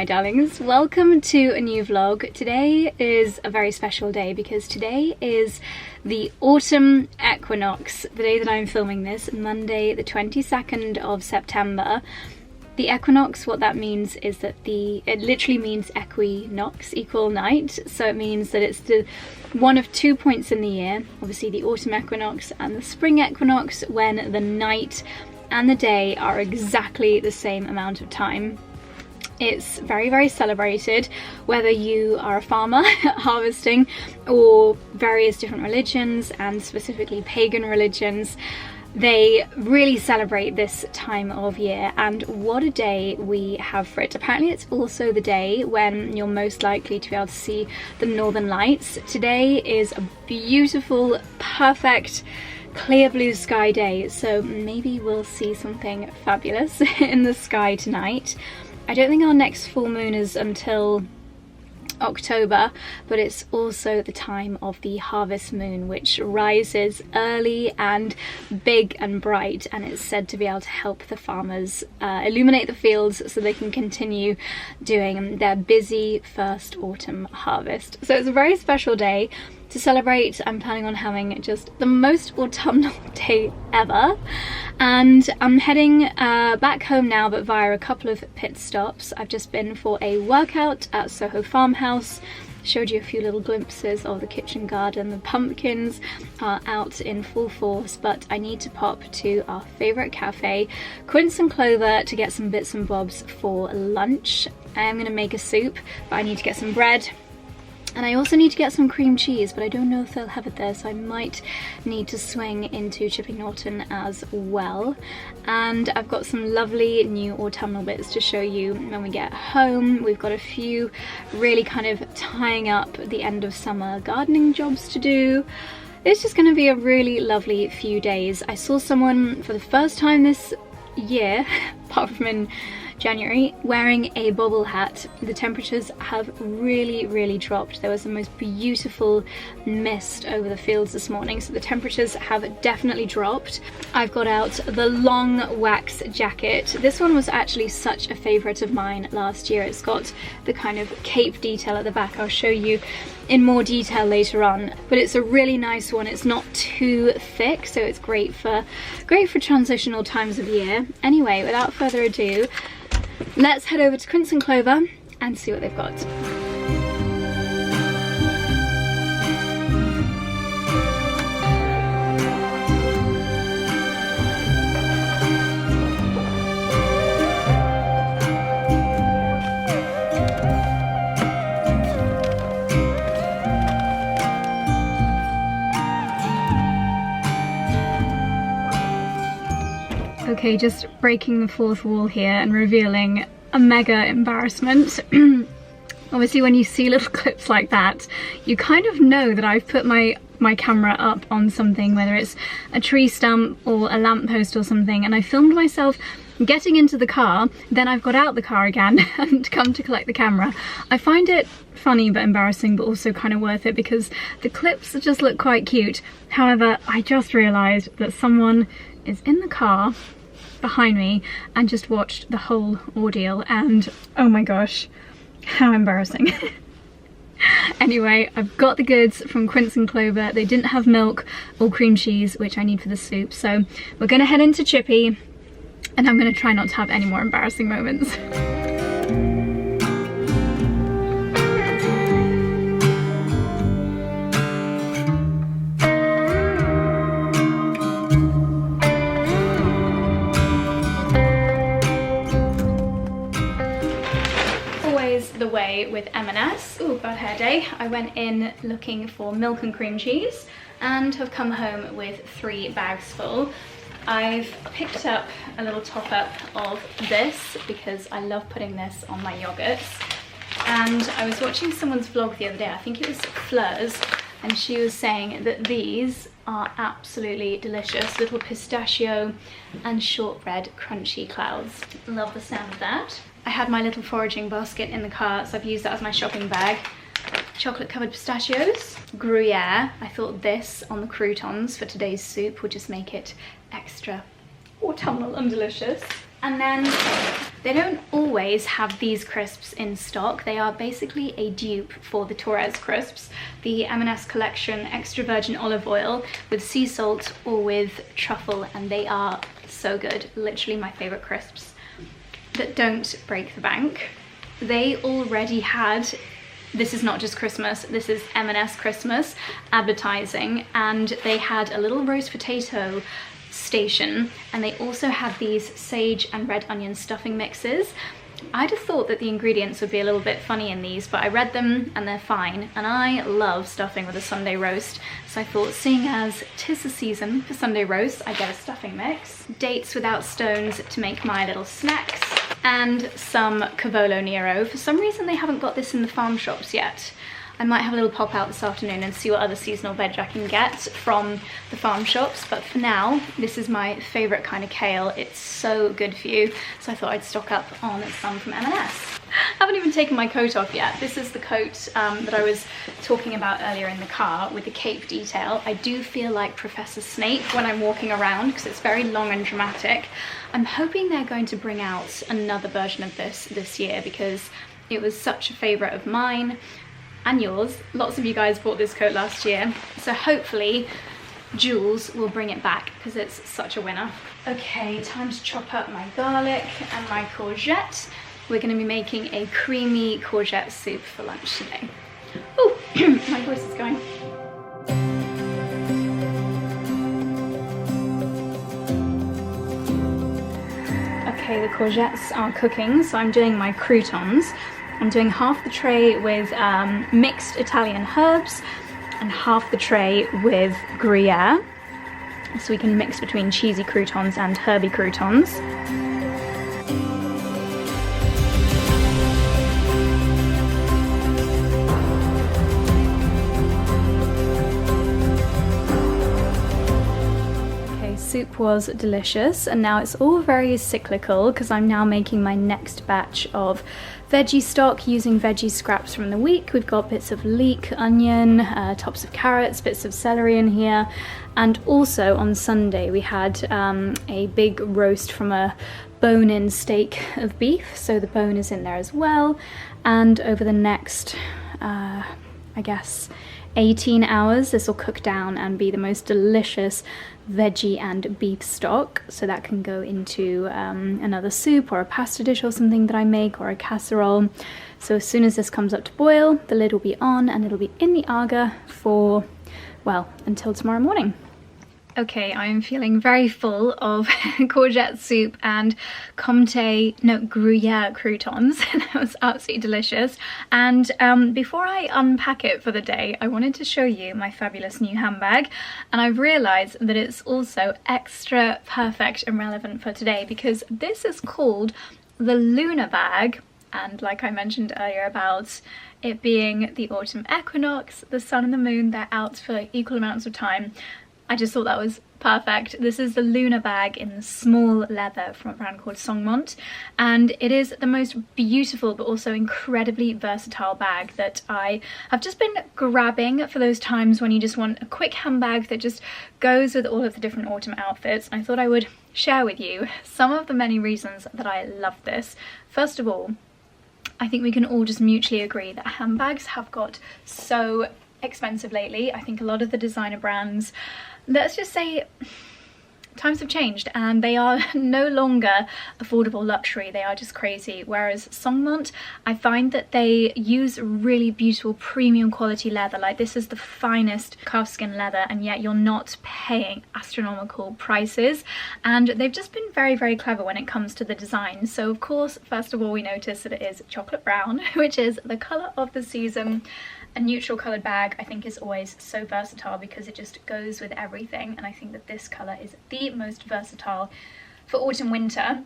my darlings, welcome to a new vlog. Today is a very special day because today is the autumn equinox, the day that I'm filming this, Monday the 22nd of September. The equinox, what that means is that it literally means equinox, equal night, so it means that it's the one of 2 points in the year, obviously the autumn equinox and the spring equinox, when the night and the day are exactly the same amount of time. It's very, very celebrated, whether you are a farmer harvesting or various different religions, and specifically pagan religions. They really celebrate this time of year, and what a day we have for it. Apparently it's also the day when you're most likely to be able to see the northern lights. Today is a beautiful, perfect, clear blue sky day, so maybe we'll see something fabulous in the sky tonight. I don't think our next full moon is until October, but it's also the time of the harvest moon, which rises early and big and bright, and it's said to be able to help the farmers illuminate the fields so they can continue doing their busy first autumn harvest. So it's a very special day to celebrate. I'm planning on having just the most autumnal day ever, and I'm heading back home now, but via a couple of pit stops. I've just been for a workout at Soho Farmhouse, showed you a few little glimpses of the kitchen garden. The pumpkins are out in full force, but I need to pop to our favourite cafe, Quince and Clover, to get some bits and bobs for lunch. I am going to make a soup, but I need to get some bread. And I also need to get some cream cheese, but I don't know if they'll have it there, so I might need to swing into Chipping Norton as well. And I've got some lovely new autumnal bits to show you when we get home. We've got a few really kind of tying up the end of summer gardening jobs to do. It's just going to be a really lovely few days. I saw someone for the first time this year, apart from in January, wearing a bobble hat. The temperatures have really dropped. There was the most beautiful mist over the fields this morning, so the temperatures have definitely dropped. I've got out the long wax jacket. This one was actually such a favourite of mine last year. It's got the kind of cape detail at the back. I'll show you in more detail later on, but it's a really nice one. It's not too thick, so it's great for transitional times of year. Anyway, without further ado, let's head over to Quince and Clover and see what they've got. Okay, just breaking the fourth wall here and revealing a mega embarrassment. Obviously when you see little clips like that, you kind of know that I've put my camera up on something, whether it's a tree stump or a lamppost or something, and I filmed myself getting into the car, then I've got out the car again and come to collect the camera. I find it funny but embarrassing, but also kind of worth it because the clips just look quite cute. However, I just realised that someone is in the car behind me and just watched the whole ordeal, and oh my gosh, how embarrassing. Anyway, I've got the goods from Quince and Clover. They didn't have milk or cream cheese, which I need for the soup, so we're gonna head into Chippy, and I'm gonna try not to have any more embarrassing moments. The way with M&S. Ooh, bad hair day. I went in looking for milk and cream cheese and have come home with 3 bags full. I've picked up a little top up of this because I love putting this on my yogurts, and I was watching someone's vlog the other day, I think it was Fleur's, and she was saying that these are absolutely delicious, little pistachio and shortbread crunchy clouds. Love the sound of that. I had my little foraging basket in the car, so I've used that as my shopping bag. Chocolate covered pistachios, Gruyere. I thought this on the croutons for today's soup would just make it extra autumnal and delicious. And then they don't always have these crisps in stock. They are basically a dupe for the Torres crisps, the M&S collection extra virgin olive oil with sea salt or with truffle, and they are so good. Literally my favorite crisps that don't break the bank. They already had, this is not just Christmas, this is M&S Christmas advertising, and they had a little roast potato station, and they also had these sage and red onion stuffing mixes. I'd have thought that the ingredients would be a little bit funny in these, but I read them and they're fine, and I love stuffing with a Sunday roast, so I thought, seeing as 'tis the season for Sunday roast, I get a stuffing mix. Dates without stones to make my little snacks, and some Cavolo Nero. For some reason they haven't got this in the farm shops yet. I might have a little pop out this afternoon and see what other seasonal veg I can get from the farm shops, but for now, this is my favourite kind of kale. It's so good for you, so I thought I'd stock up on some from M&S. I haven't even taken my coat off yet. This is the coat that I was talking about earlier in the car with the cape detail. I do feel like Professor Snape when I'm walking around because it's very long and dramatic. I'm hoping they're going to bring out another version of this year because it was such a favourite of mine and yours. Lots of you guys bought this coat last year, so hopefully Jules will bring it back because it's such a winner. Okay, time to chop up my garlic and my courgette. We're going to be making a creamy courgette soup for lunch today. Oh, my voice is going. Okay, the courgettes are cooking, so I'm doing my croutons. I'm doing half the tray with mixed Italian herbs and half the tray with Gruyere, so we can mix between cheesy croutons and herby croutons. Okay, soup was delicious, and now it's all very cyclical because I'm now making my next batch of veggie stock using veggie scraps from the week. We've got bits of leek, onion, tops of carrots, bits of celery in here, and also on Sunday we had a big roast from a bone-in steak of beef, so the bone is in there as well. And over the next I guess 18 hours this will cook down and be the most delicious veggie and beef stock, so that can go into another soup or a pasta dish or something that I make, or a casserole. So as soon as this comes up to boil, the lid will be on and it'll be in the 𝙒𝙚 for, well, until tomorrow morning. Okay, I am feeling very full of courgette soup and Gruyere croutons. That was absolutely delicious. And before I unpack it for the day, I wanted to show you my fabulous new handbag. And I've realised that it's also extra perfect and relevant for today because this is called the Lunar bag. And like I mentioned earlier about it being the autumn equinox, the sun and the moon, they're out for equal amounts of time. I just thought that was perfect. This is the Lunar bag in small leather from a brand called Songmont, and it is the most beautiful but also incredibly versatile bag that I have just been grabbing for those times when you just want a quick handbag that just goes with all of the different autumn outfits. I thought I would share with you some of the many reasons that I love this. First of all, I think we can all just mutually agree that handbags have got so expensive lately. I think a lot of the designer brands, let's just say, times have changed and they are no longer affordable luxury, they are just crazy. Whereas Songmont, I find that they use really beautiful premium quality leather. Like, this is the finest calfskin leather, and yet you're not paying astronomical prices, and they've just been very, very clever when it comes to the design. So of course, first of all, we notice that it is chocolate brown, which is the colour of the season. A neutral coloured bag I think is always so versatile because it just goes with everything, and I think that this colour is the most versatile for autumn winter.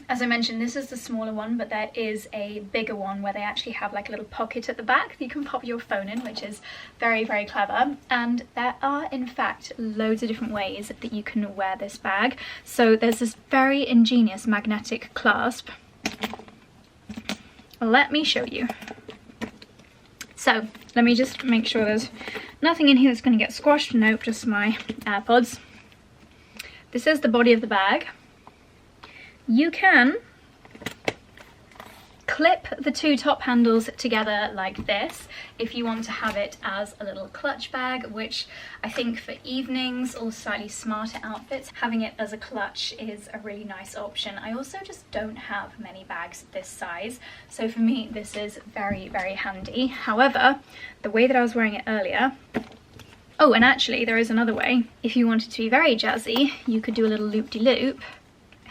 As I mentioned, this is the smaller one, but there is a bigger one where they actually have like a little pocket at the back that you can pop your phone in, which is very, very clever. And there are in fact loads of different ways that you can wear this bag. So there's this very ingenious magnetic clasp. Let me show you. So let me just make sure there's nothing in here that's going to get squashed. Nope, just my AirPods. This is the body of the bag. you can clip the two top handles together like this if you want to have it as a little clutch bag, which I think for evenings or slightly smarter outfits, having it as a clutch is a really nice option. I also just don't have many bags this size, so for me this is very, very handy. However, the way that I was wearing it earlier, oh, and actually there is another way. If you wanted to be very jazzy, you could do a little loop-de-loop.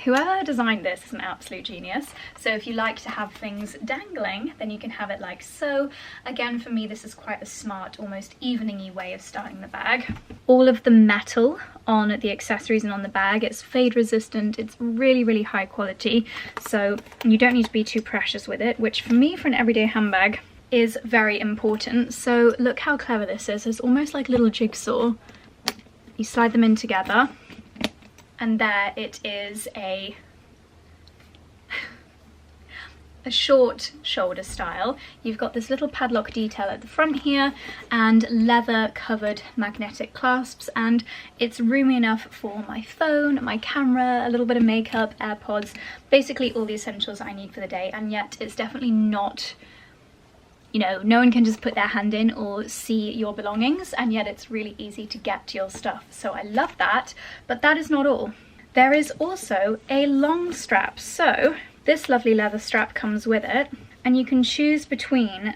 Whoever designed this is an absolute genius. So if you like to have things dangling, then you can have it like so. Again, for me, this is quite a smart, almost evening-y way of styling the bag. All of the metal on the accessories and on the bag, it's fade resistant, it's really, really high quality. So you don't need to be too precious with it, which for me, for an everyday handbag, is very important. So look how clever this is. It's almost like a little jigsaw. You slide them in together. And there it is, a short shoulder style. You've got this little padlock detail at the front here and leather covered magnetic clasps, and it's roomy enough for my phone, my camera, a little bit of makeup, AirPods, basically all the essentials I need for the day. And yet it's definitely not, you know, no one can just put their hand in or see your belongings, and yet it's really easy to get to your stuff. So I love that, but that is not all. There is also a long strap. So this lovely leather strap comes with it, and you can choose between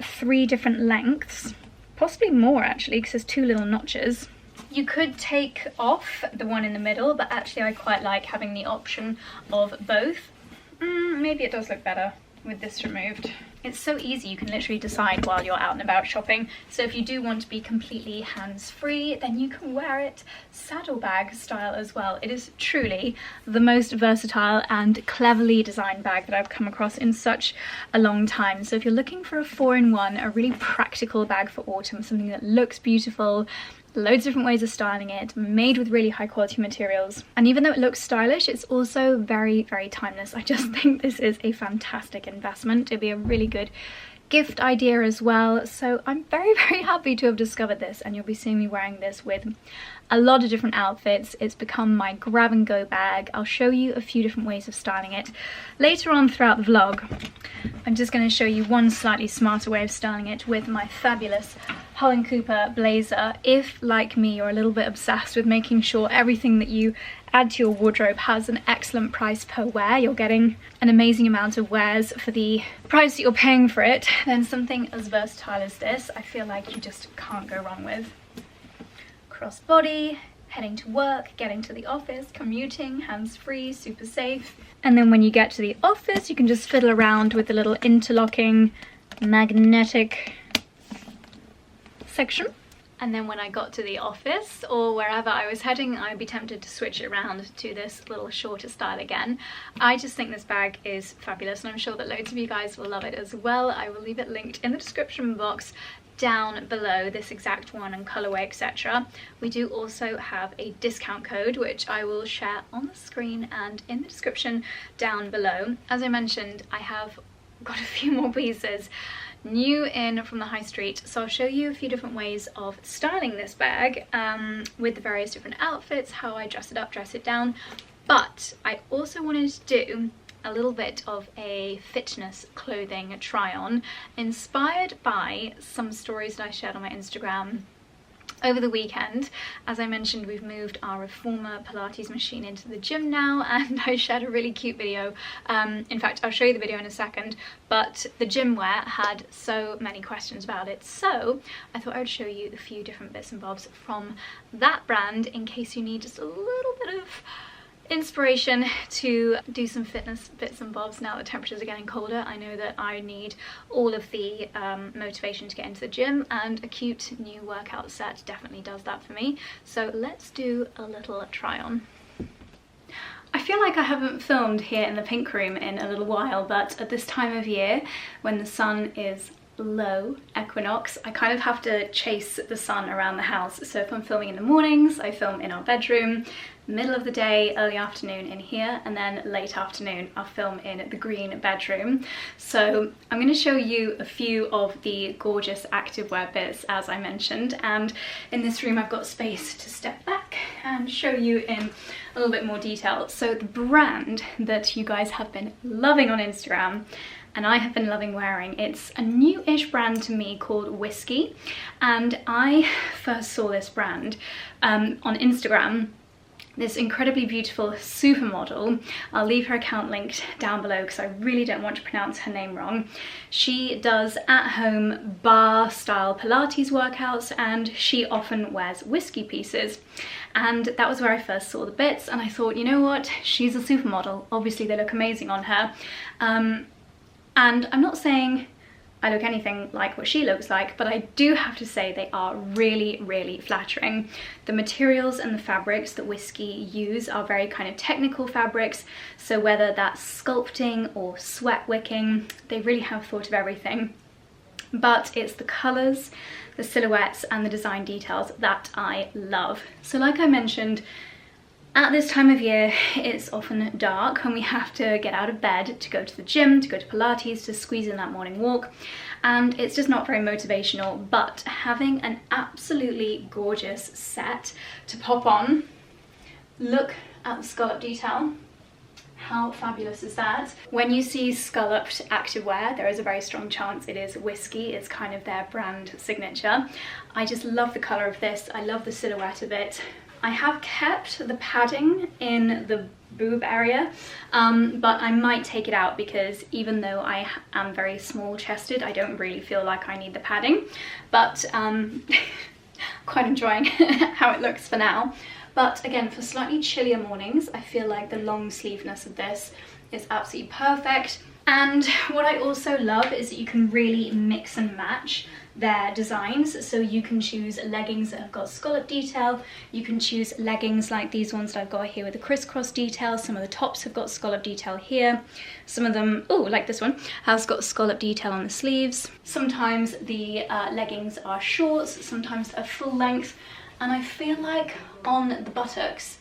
3 different lengths, possibly more actually, because there's 2 little notches. You could take off the one in the middle, but actually I quite like having the option of both. Maybe it does look better with this removed. It's so easy, you can literally decide while you're out and about shopping. So if you do want to be completely hands-free, then you can wear it saddlebag style as well. It is truly the most versatile and cleverly designed bag that I've come across in such a long time. So if you're looking for a 4-in-1, a really practical bag for autumn, something that looks beautiful, loads of different ways of styling it, made with really high quality materials, and even though it looks stylish, it's also very, very timeless. I just think this is a fantastic investment. It'd be a really good gift idea as well. So I'm very, very happy to have discovered this, and you'll be seeing me wearing this with a lot of different outfits. It's become my grab and go bag. I'll show you a few different ways of styling it later on throughout the vlog. I'm just going to show you one slightly smarter way of styling it with my fabulous Holland Cooper blazer. If, like me, you're a little bit obsessed with making sure everything that you add to your wardrobe has an excellent price per wear, you're getting an amazing amount of wears for the price that you're paying for it, then something as versatile as this, I feel like you just can't go wrong with. Crossbody, heading to work, getting to the office, commuting, hands-free, super safe. And then when you get to the office, you can just fiddle around with the little interlocking magnetic section. And then when I got to the office or wherever I was heading, I'd be tempted to switch it around to this little shorter style again. I just think this bag is fabulous, and I'm sure that loads of you guys will love it as well. I will leave it linked in the description box down below, this exact one and colorway, etc. We do also have a discount code, which I will share on the screen and in the description down below. As I mentioned, I have got a few more pieces new in from the high street, so I'll show you a few different ways of styling this bag with the various different outfits, how I dress it up, dress it down. But I also wanted to do a little bit of a fitness clothing try on, inspired by some stories that I shared on my Instagram over the weekend. As I mentioned, we've moved our reformer Pilates machine into the gym now, and I shared a really cute video. In fact, I'll show you the video in a second, but the gym wear had so many questions about it, so I thought I would show you a few different bits and bobs from that brand in case you need just a little bit of inspiration to do some fitness bits and bobs now that temperatures are getting colder. I know that I need all of the motivation to get into the gym, and a cute new workout set definitely does that for me. So let's do a little try on. I feel like I haven't filmed here in the pink room in a little while, but at this time of year when the sun is low equinox. I kind of have to chase the sun around the house. So if I'm filming in the mornings, I film in our bedroom, middle of the day, early afternoon in here, and then late afternoon I'll film in the green bedroom. So I'm going to show you a few of the gorgeous activewear bits, as I mentioned, and in this room I've got space to step back and show you in a little bit more detail. So the brand that you guys have been loving on Instagram and I have been loving wearing, it's a new-ish brand to me called 𝙒𝙖𝙩, and I first saw this brand on Instagram. This incredibly beautiful supermodel, I'll leave her account linked down below because I really don't want to pronounce her name wrong. She does at-home bar style Pilates workouts, and she often wears 𝙒𝙗𝙗 pieces. And that was where I first saw the bits, and I thought, you know what, she's a supermodel, obviously they look amazing on her. And I'm not saying I look anything like what she looks like, but I do have to say they are really, really flattering. The materials and the fabrics that 𝙒𝙗𝙗 use are very kind of technical fabrics, so whether that's sculpting or sweat wicking, they really have thought of everything. But it's the colours, the silhouettes and the design details that I love. So like I mentioned, at this time of year, it's often dark and we have to get out of bed to go to the gym, to go to Pilates, to squeeze in that morning walk. And it's just not very motivational, but having an absolutely gorgeous set to pop on. Look at the scallop detail. How fabulous is that? When you see scalloped activewear, there is a very strong chance it is 𝙒𝙗𝙗. It's kind of their brand signature. I just love the colour of this. I love the silhouette of it. I have kept the padding in the boob area, but I might take it out because even though I am very small chested, I don't really feel like I need the padding, but quite enjoying how it looks for now. But again, for slightly chillier mornings, I feel like the long sleeveness of this is absolutely perfect. And what I also love is that you can really mix and match their designs. So you can choose leggings that have got scallop detail, you can choose leggings like these ones that I've got here with a crisscross detail. Some of the tops have got scallop detail here, some of them, oh, like this one, has got scallop detail on the sleeves. Sometimes the leggings are shorts, sometimes they're full length, and I feel like on the buttocks,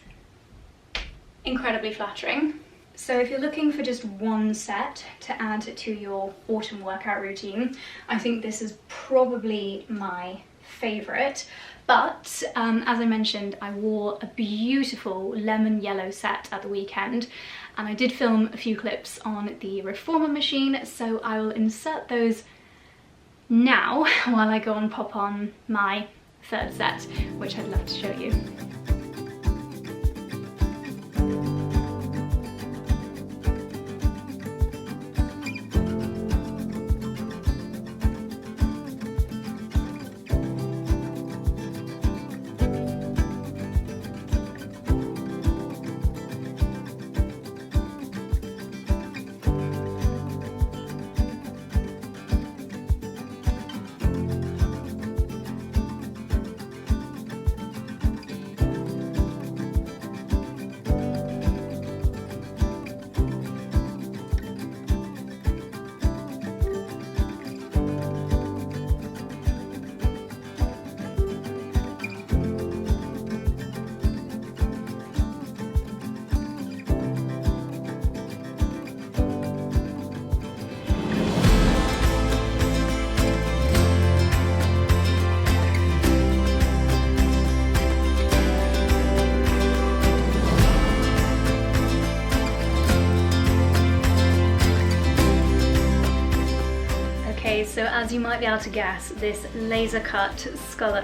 incredibly flattering. So if you're looking for just one set to add to your autumn workout routine, I think this is probably my favourite. But as I mentioned, I wore a beautiful lemon yellow set at the weekend, and I did film a few clips on the reformer machine, so I will insert those now while I go and pop on my third set, which I'd love to show you. So as you might be able to guess, this laser cut scallop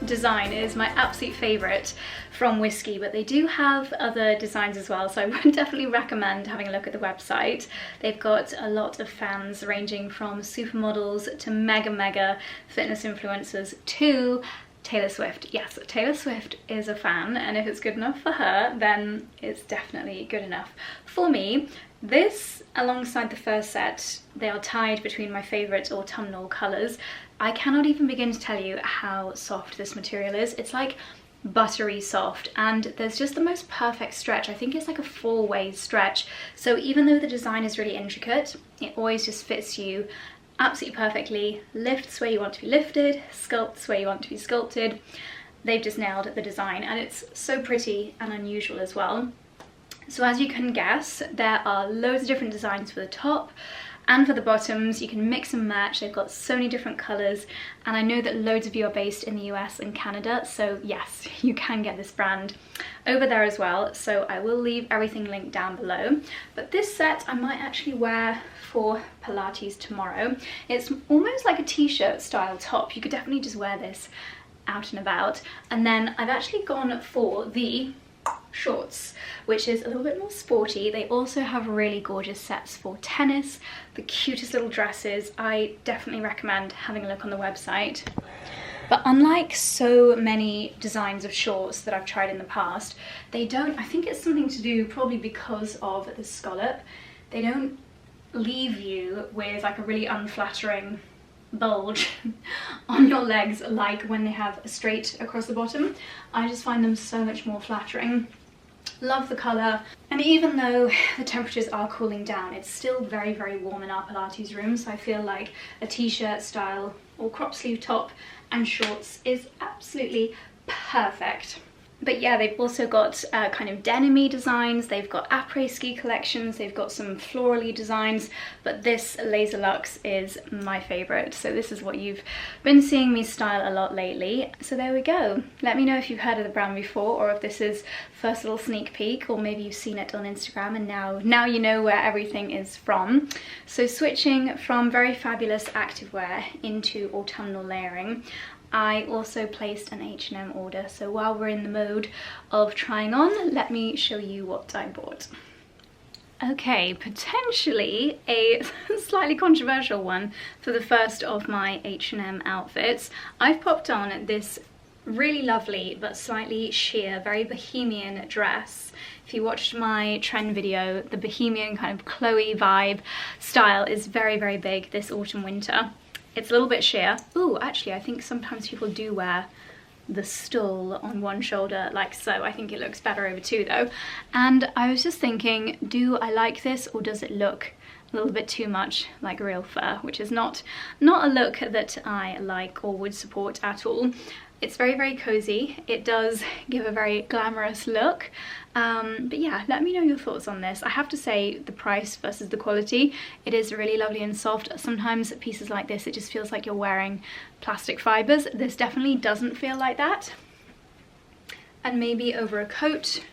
design is my absolute favourite from 𝙒𝙗𝙗, but they do have other designs as well, so I would definitely recommend having a look at the website. They've got a lot of fans ranging from supermodels to mega fitness influencers to Taylor Swift. Yes, Taylor Swift is a fan, and if it's good enough for her, then it's definitely good enough for me. This, alongside the first set, they are tied between my favourite autumnal colours. I cannot even begin to tell you how soft this material is. It's like buttery soft, and there's just the most perfect stretch. I think it's like a 4-way stretch, so even though the design is really intricate, it always just fits you absolutely perfectly, lifts where you want to be lifted, sculpts where you want to be sculpted. They've just nailed the design, and it's so pretty and unusual as well. So as you can guess, there are loads of different designs for the top and for the bottoms. You can mix and match. They've got so many different colours, and I know that loads of you are based in the US and Canada, so yes, you can get this brand over there as well. So I will leave everything linked down below. But this set I might actually wear for Pilates tomorrow. It's almost like a t-shirt style top. You could definitely just wear this out and about. And then I've actually gone for the shorts, which is a little bit more sporty. They also have really gorgeous sets for tennis, the cutest little dresses. I definitely recommend having a look on the website. But unlike so many designs of shorts that I've tried in the past, they don't, I think it's something to do probably because of the scallop, they don't leave you with like a really unflattering bulge on your legs like when they have a straight across the bottom. I just find them so much more flattering. Love the colour, and even though the temperatures are cooling down, it's still very, very warm in our Pilates room, so I feel like a t-shirt style or crop sleeve top and shorts is absolutely perfect. But yeah, they've also got kind of denim-y designs, they've got après-ski collections, they've got some florally designs, but this Laser Luxe is my favourite. So this is what you've been seeing me style a lot lately. So there we go. Let me know if you've heard of the brand before, or if this is first little sneak peek, or maybe you've seen it on Instagram and now you know where everything is from. So switching from very fabulous activewear into autumnal layering, I also placed an H&M order, so while we're in the mode of trying on, let me show you what I bought. Okay, potentially a slightly controversial one for the first of my H&M outfits. I've popped on this really lovely but slightly sheer, very bohemian dress. If you watched my trend video, the bohemian kind of Chloe vibe style is very, very big this autumn winter. It's a little bit sheer. Ooh, actually, I think sometimes people do wear the stole on one shoulder like so. I think it looks better over two though. And I was just thinking, do I like this, or does it look a little bit too much like real fur, which is not a look that I like or would support at all. It's very, very cozy. It does give a very glamorous look. But yeah, let me know your thoughts on this. I have to say, the price versus the quality, it is really lovely and soft. Sometimes pieces like this, it just feels like you're wearing plastic fibres. This definitely doesn't feel like that. And maybe over a coat,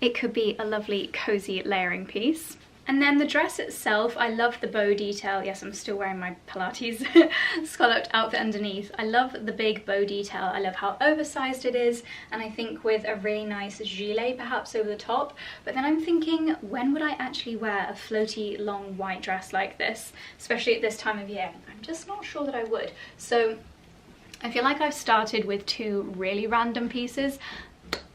it could be a lovely cozy layering piece. And then the dress itself, I love the bow detail. Yes, I'm still wearing my Pilates scalloped outfit underneath. I love the big bow detail. I love how oversized it is, and I think with a really nice gilet perhaps over the top. But then I'm thinking, when would I actually wear a floaty long white dress like this, especially at this time of year? I'm just not sure that I would. So I feel like I've started with two really random pieces.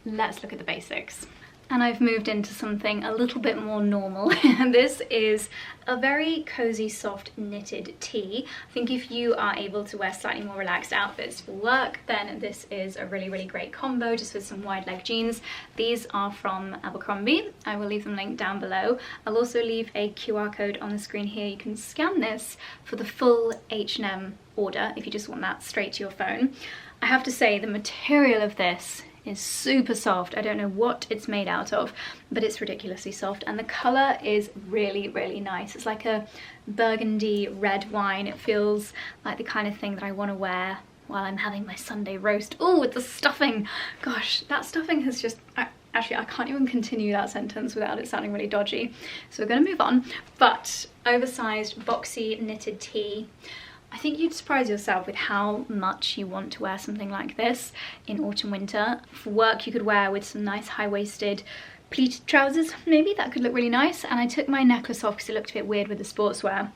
Let's look at the basics. And I've moved into something a little bit more normal. This is a very cozy, soft knitted tee. I think if you are able to wear slightly more relaxed outfits for work, then this is a really, really great combo, just with some wide leg jeans. These are from Abercrombie. I will leave them linked down below. I'll also leave a QR code on the screen here. You can scan this for the full H&M order if you just want that straight to your phone. I have to say, the material of this is super soft. I don't know what it's made out of, but it's ridiculously soft, and the colour is really, really nice. It's like a burgundy red wine. It feels like the kind of thing that I want to wear while I'm having my Sunday roast. Oh, with the stuffing. Gosh, that stuffing has just... Actually, I can't even continue that sentence without it sounding really dodgy. So we're going to move on. But oversized, boxy, knitted tee. I think you'd surprise yourself with how much you want to wear something like this in autumn winter. For work, you could wear with some nice high-waisted pleated trousers, maybe. That could look really nice. And I took my necklace off because it looked a bit weird with the sportswear.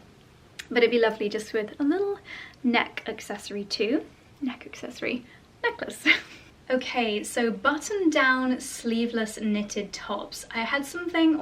But it'd be lovely just with a little neck accessory too. Neck accessory, necklace. Okay, so button-down sleeveless knitted tops. I have something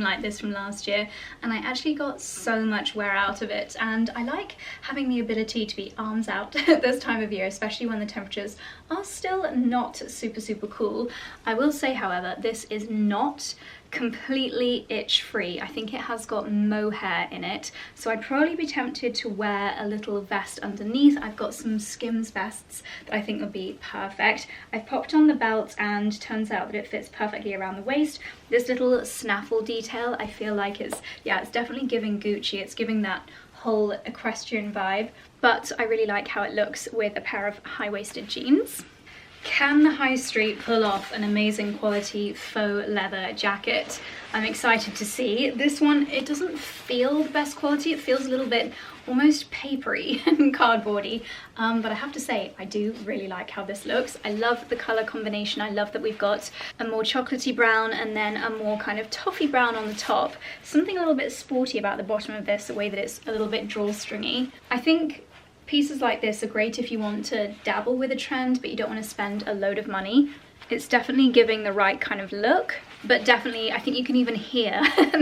like this from last year, and I actually got so much wear out of it, and I like having the ability to be arms out at this time of year, especially when the temperatures are still not super, super cool. I will say, however, this is not completely itch free. I think it has got mohair in it, so I'd probably be tempted to wear a little vest underneath. I've got some Skims vests that I think would be perfect. I've popped on the belt and turns out that it fits perfectly around the waist. This little snaffle detail, I feel like it's definitely giving Gucci. It's giving that whole equestrian vibe, but I really like how it looks with a pair of high-waisted jeans. Can the high street pull off an amazing quality faux leather jacket? I'm excited to see. This one, it doesn't feel the best quality. It feels a little bit almost papery and cardboardy, but I have to say I do really like how this looks. I love the color combination. I love that we've got a more chocolatey brown and then a more kind of toffee brown on the top. Something a little bit sporty about the bottom of this, the way that it's a little bit drawstringy. I think pieces like this are great if you want to dabble with a trend but you don't want to spend a load of money. It's definitely giving the right kind of look, but definitely I think you can even hear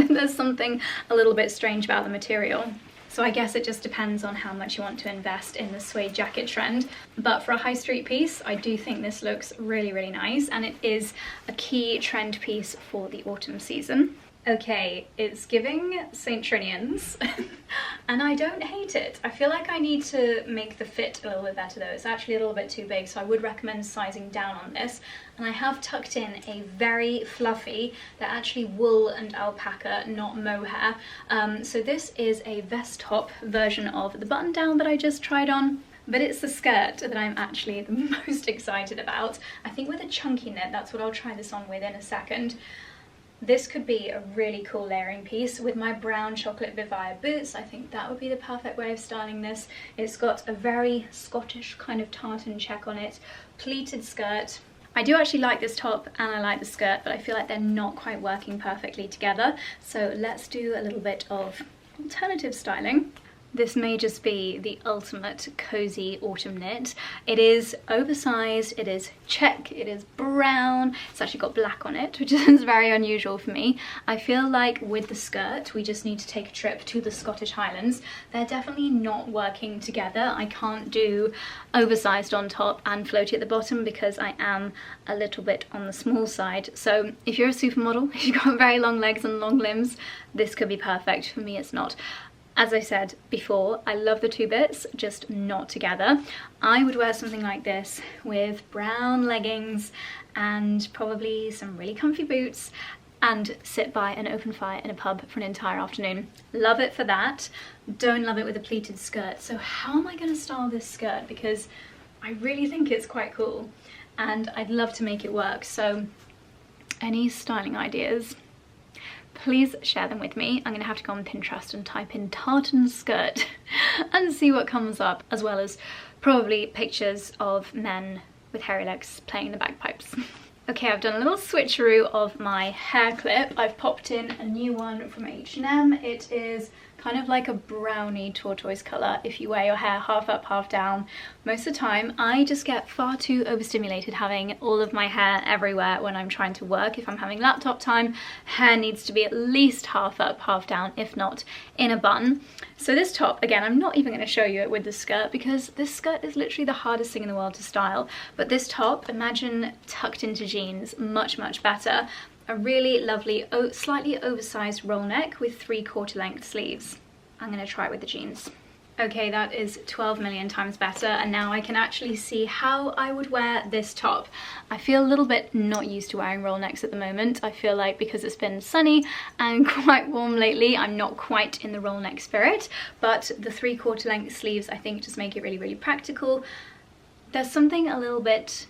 there's something a little bit strange about the material. So I guess it just depends on how much you want to invest in the suede jacket trend. But for a high street piece, I do think this looks really, really nice, and it is a key trend piece for the autumn season. Okay, it's giving St. Trinian's and I don't hate it. I feel like I need to make the fit a little bit better though. It's actually a little bit too big, so I would recommend sizing down on this. And I have tucked in a very fluffy, they're actually wool and alpaca, not mohair. So this is a vest top version of the button down that I just tried on. But it's the skirt that I'm actually the most excited about. I think with a chunky knit, that's what I'll try this on with in a second. This could be a really cool layering piece with my brown chocolate 𝘼𝙑𝙑 boots. I think that would be the perfect way of styling this. It's got a very Scottish kind of tartan check on it, pleated skirt. I do actually like this top and I like the skirt, but I feel like they're not quite working perfectly together. So let's do a little bit of alternative styling. This may just be the ultimate cozy autumn knit. It is oversized, it is check, it is brown. It's actually got black on it, which is very unusual for me. I feel like with the skirt, we just need to take a trip to the Scottish Highlands. They're definitely not working together. I can't do oversized on top and floaty at the bottom because I am a little bit on the small side. So if you're a supermodel, if you've got very long legs and long limbs, this could be perfect. For me, it's not. As I said before, I love the two bits, just not together. I would wear something like this with brown leggings and probably some really comfy boots and sit by an open fire in a pub for an entire afternoon. Love it for that. Don't love it with a pleated skirt. So how am I going to style this skirt? Because I really think it's quite cool and I'd love to make it work. So any styling ideas? Please share them with me. I'm gonna have to go on Pinterest and type in tartan skirt and see what comes up, as well as probably pictures of men with hairy legs playing the bagpipes. Okay, I've done a little switcheroo of my hair clip. I've popped in a new one from H&M. It is kind of like a browny tortoise colour if you wear your hair half up, half down. Most of the time, I just get far too overstimulated having all of my hair everywhere when I'm trying to work. If I'm having laptop time, hair needs to be at least half up, half down, if not in a bun. So this top, again, I'm not even going to show you it with the skirt because this skirt is literally the hardest thing in the world to style. But this top, imagine tucked into jeans, much, much better. A really lovely, slightly oversized roll neck with 3/4 length sleeves. I'm going to try it with the jeans. Okay, that is 12 million times better, and now I can actually see how I would wear this top. I feel a little bit not used to wearing roll necks at the moment. I feel like because it's been sunny and quite warm lately, I'm not quite in the roll neck spirit, but the 3/4 length sleeves I think just make it really, really practical. There's something a little bit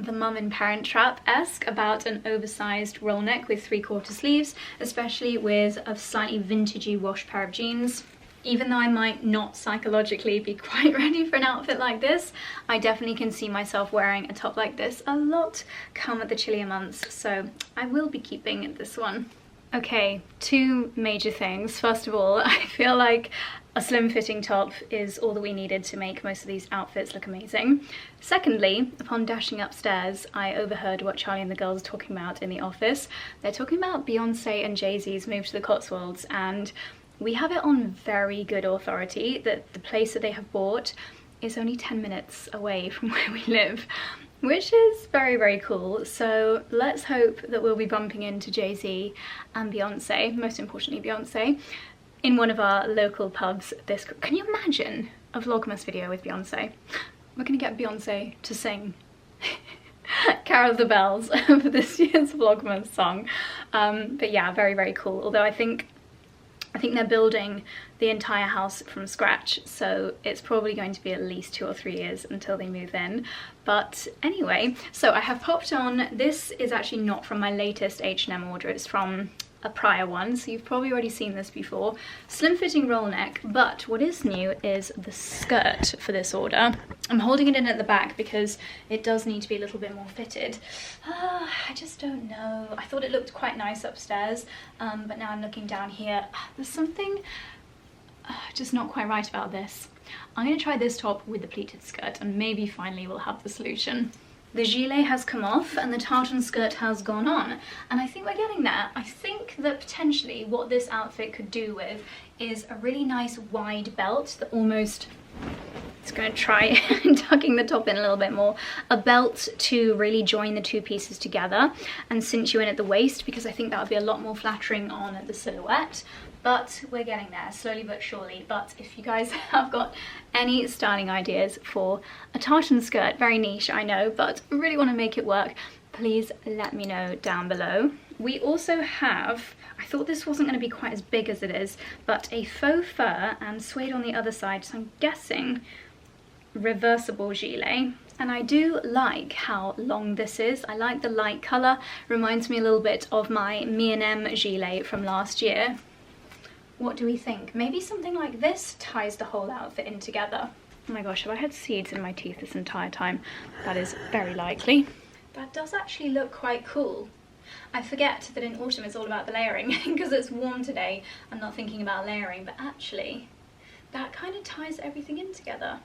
the mum in Parent Trap-esque about an oversized roll neck with 3/4 sleeves, especially with a slightly vintagey wash pair of jeans. Even though I might not psychologically be quite ready for an outfit like this, I definitely can see myself wearing a top like this a lot come the chillier months, so I will be keeping this one. Okay, two major things. First of all, I feel like a slim fitting top is all that we needed to make most of these outfits look amazing. Secondly, upon dashing upstairs, I overheard what Charlie and the girls are talking about in the office. They're talking about Beyonce and Jay-Z's move to the Cotswolds, and we have it on very good authority that the place that they have bought is only 10 minutes away from where we live, which is very, very cool. So let's hope that we'll be bumping into Jay-Z and Beyonce, most importantly Beyonce, in one of our local pubs this... Can you imagine a Vlogmas video with Beyonce? We're gonna get Beyonce to sing Carol the Bells for this year's Vlogmas song. But yeah, very, very cool. Although I think they're building the entire house from scratch, so it's probably going to be at least 2 or 3 years until they move in. But anyway, so I have popped on, this is actually not from my latest H&M order, it's from a prior one, so you've probably already seen this before. Slim fitting roll neck, but what is new is the skirt for this order. I'm holding it in at the back because it does need to be a little bit more fitted. I just don't know. I thought it looked quite nice upstairs, but now I'm looking down here. There's something just not quite right about this. I'm going to try this top with the pleated skirt and maybe finally we'll have the solution. The gilet has come off and the tartan skirt has gone on, and I think we're getting there. I think that potentially what this outfit could do with is a really nice wide belt that almost... It's going to try tucking the top in a little bit more. A belt to really join the two pieces together and cinch you in at the waist, because I think that would be a lot more flattering on the silhouette. But we're getting there, slowly but surely. But if you guys have got any styling ideas for a tartan skirt, very niche, I know, but really want to make it work, please let me know down below. We also have, I thought this wasn't going to be quite as big as it is, but a faux fur and suede on the other side, so I'm guessing reversible gilet. And I do like how long this is. I like the light colour, reminds me a little bit of my M&M gilet from last year. What do we think? Maybe something like this ties the whole outfit in together. Oh my gosh, have I had seeds in my teeth this entire time? That is very likely. That does actually look quite cool. I forget that in autumn it's all about the layering because it's warm today. I'm not thinking about layering, but actually that kind of ties everything in together.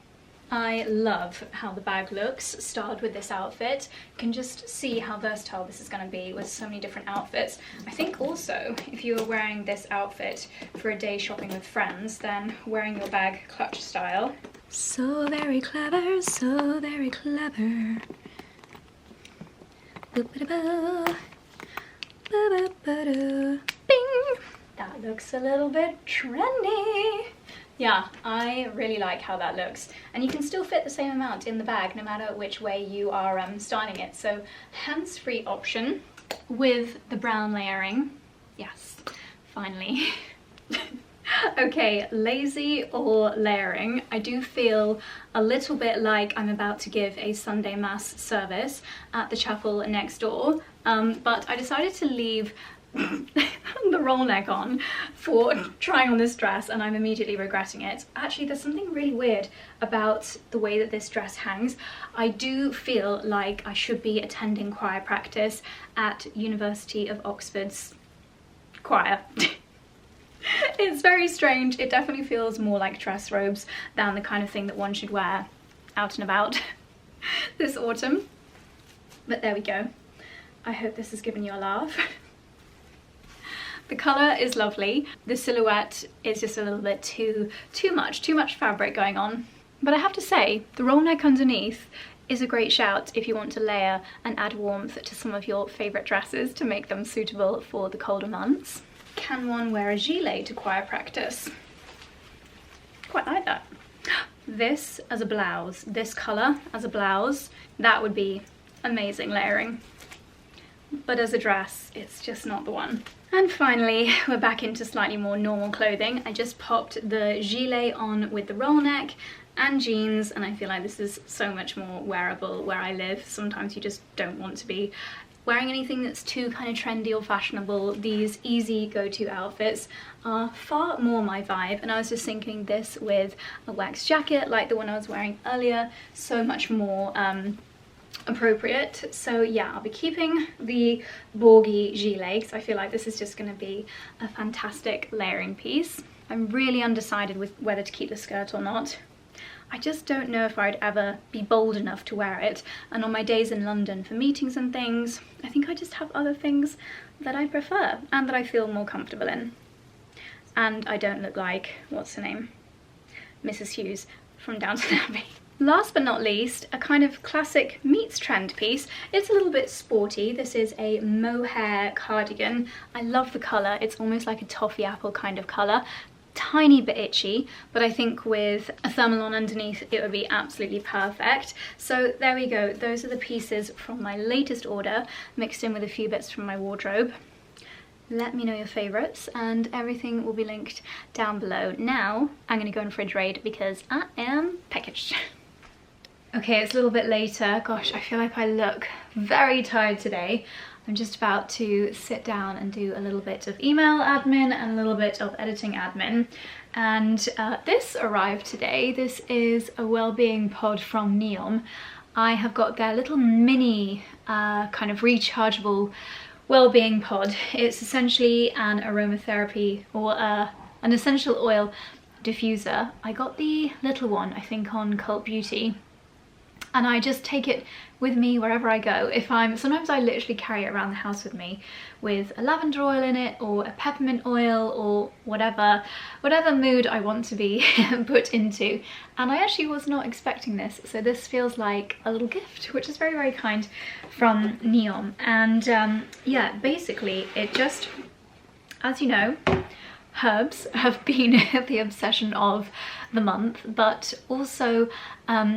I love how the bag looks styled with this outfit. You can just see how versatile this is going to be with so many different outfits. I think also if you were wearing this outfit for a day shopping with friends, then wearing your bag clutch style. So very clever, so very clever. Bing! That looks a little bit trendy. Yeah, I really like how that looks, and you can still fit the same amount in the bag no matter which way you are styling it. So hands-free option with the brown layering. Yes, finally. Okay, lazy or layering. I do feel a little bit like I'm about to give a Sunday mass service at the chapel next door, but I decided to leave the roll neck on for trying on this dress, and I'm immediately regretting it. Actually, there's something really weird about the way that this dress hangs. I do feel like I should be attending choir practice at University of Oxford's choir. It's very strange. It definitely feels more like dress robes than the kind of thing that one should wear out and about this autumn. But there we go. I hope this has given you a laugh. The colour is lovely. The silhouette is just a little bit too much fabric going on. But I have to say, the roll neck underneath is a great shout if you want to layer and add warmth to some of your favourite dresses to make them suitable for the colder months. Can one wear a gilet to choir practice? Quite like that. This as a blouse, this colour as a blouse, that would be amazing layering. But as a dress, it's just not the one. And finally, we're back into slightly more normal clothing. I just popped the gilet on with the roll neck and jeans, and I feel like this is so much more wearable where I live. Sometimes you just don't want to be wearing anything that's too kind of trendy or fashionable. These easy go-to outfits are far more my vibe, and I was just thinking this with a wax jacket like the one I was wearing earlier, so much more appropriate. So yeah, I'll be keeping the Borgie gilet because I feel like this is just going to be a fantastic layering piece. I'm really undecided with whether to keep the skirt or not. I just don't know if I'd ever be bold enough to wear it, and on my days in London for meetings and things, I think I just have other things that I prefer and that I feel more comfortable in. And I don't look like, what's her name? Mrs. Hughes from Downton Abbey. Last but not least, a kind of classic meets trend piece. It's a little bit sporty. This is a mohair cardigan. I love the colour. It's almost like a toffee apple kind of colour. Tiny bit itchy, but I think with a thermal on underneath it would be absolutely perfect. So there we go. Those are the pieces from my latest order, mixed in with a few bits from my wardrobe. Let me know your favourites, and everything will be linked down below. Now I'm going to go on fridge raid because I am packaged. Okay, it's a little bit later. Gosh, I feel like I look very tired today. I'm just about to sit down and do a little bit of email admin and a little bit of editing admin. And this arrived today. This is a well-being pod from Neom. I have got their little mini kind of rechargeable well-being pod. It's essentially an aromatherapy or an essential oil diffuser. I got the little one, I think, on Cult Beauty. And I just take it with me wherever I go. Sometimes I literally carry it around the house with me with a lavender oil in it or a peppermint oil or whatever mood I want to be put into. And I actually was not expecting this. So this feels like a little gift, which is very, very kind from Neom. And yeah, basically it just, as you know, herbs have been the obsession of the month, but also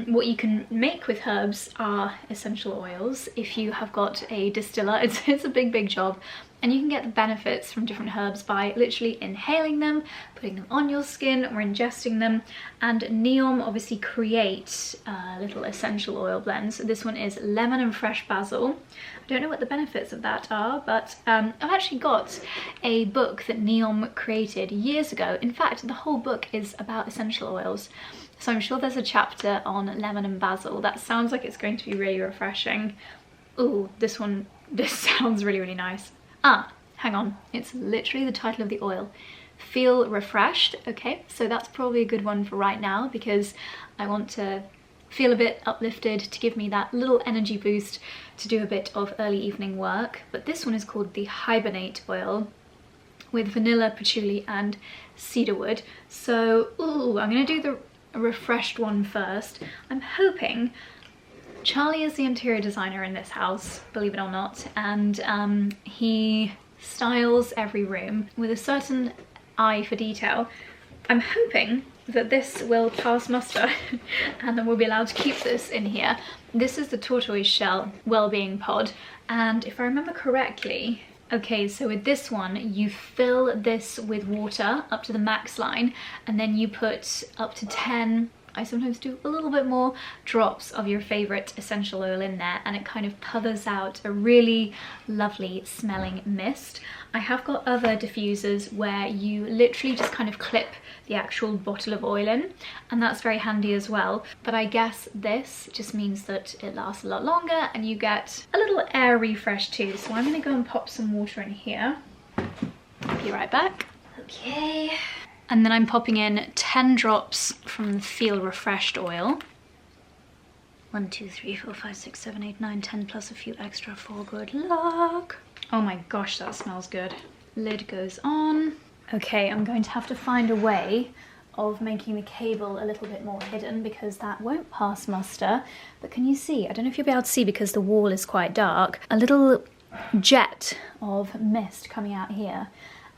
what you can make with herbs are essential oils. If you have got a distiller, it's a big job, and you can get the benefits from different herbs by literally inhaling them, putting them on your skin or ingesting them. And Neom obviously create little essential oil blends. This one is lemon and fresh basil. I don't know what the benefits of that are, but I've actually got a book that Neom created years ago. In fact, the whole book is about essential oils. So I'm sure there's a chapter on lemon and basil. That sounds like it's going to be really refreshing. Ooh, this sounds really, really nice. Ah, hang on. It's literally the title of the oil. Feel refreshed. Okay, so that's probably a good one for right now because I want to feel a bit uplifted, to give me that little energy boost to do a bit of early evening work. But this one is called the Hibernate oil with vanilla, patchouli and cedarwood. So, ooh, I'm going to do the refreshed one first. I'm hoping Charlie is the interior designer in this house, believe it or not, and he styles every room with a certain eye for detail. I'm hoping that this will pass muster and then we'll be allowed to keep this in here. This is the tortoise shell well-being pod, and if I remember correctly, okay, so with this one you fill this with water up to the max line, and then you put up to 10, I sometimes do a little bit more, drops of your favorite essential oil in there, and it kind of puthers out a really lovely smelling mist. I have got other diffusers where you literally just kind of clip the actual bottle of oil in, and that's very handy as well. But I guess this just means that it lasts a lot longer and you get a little air refresh too. So I'm gonna go and pop some water in here. Be right back. Okay. And then I'm popping in 10 drops from the Feel Refreshed oil. 1, 2, 3, 4, 5, 6, 7, 8, 9, 10 plus a few extra for good luck. Oh my gosh, that smells good. Lid goes on. Okay, I'm going to have to find a way of making the cable a little bit more hidden because that won't pass muster. But can you see? I don't know if you'll be able to see because the wall is quite dark. A little jet of mist coming out here,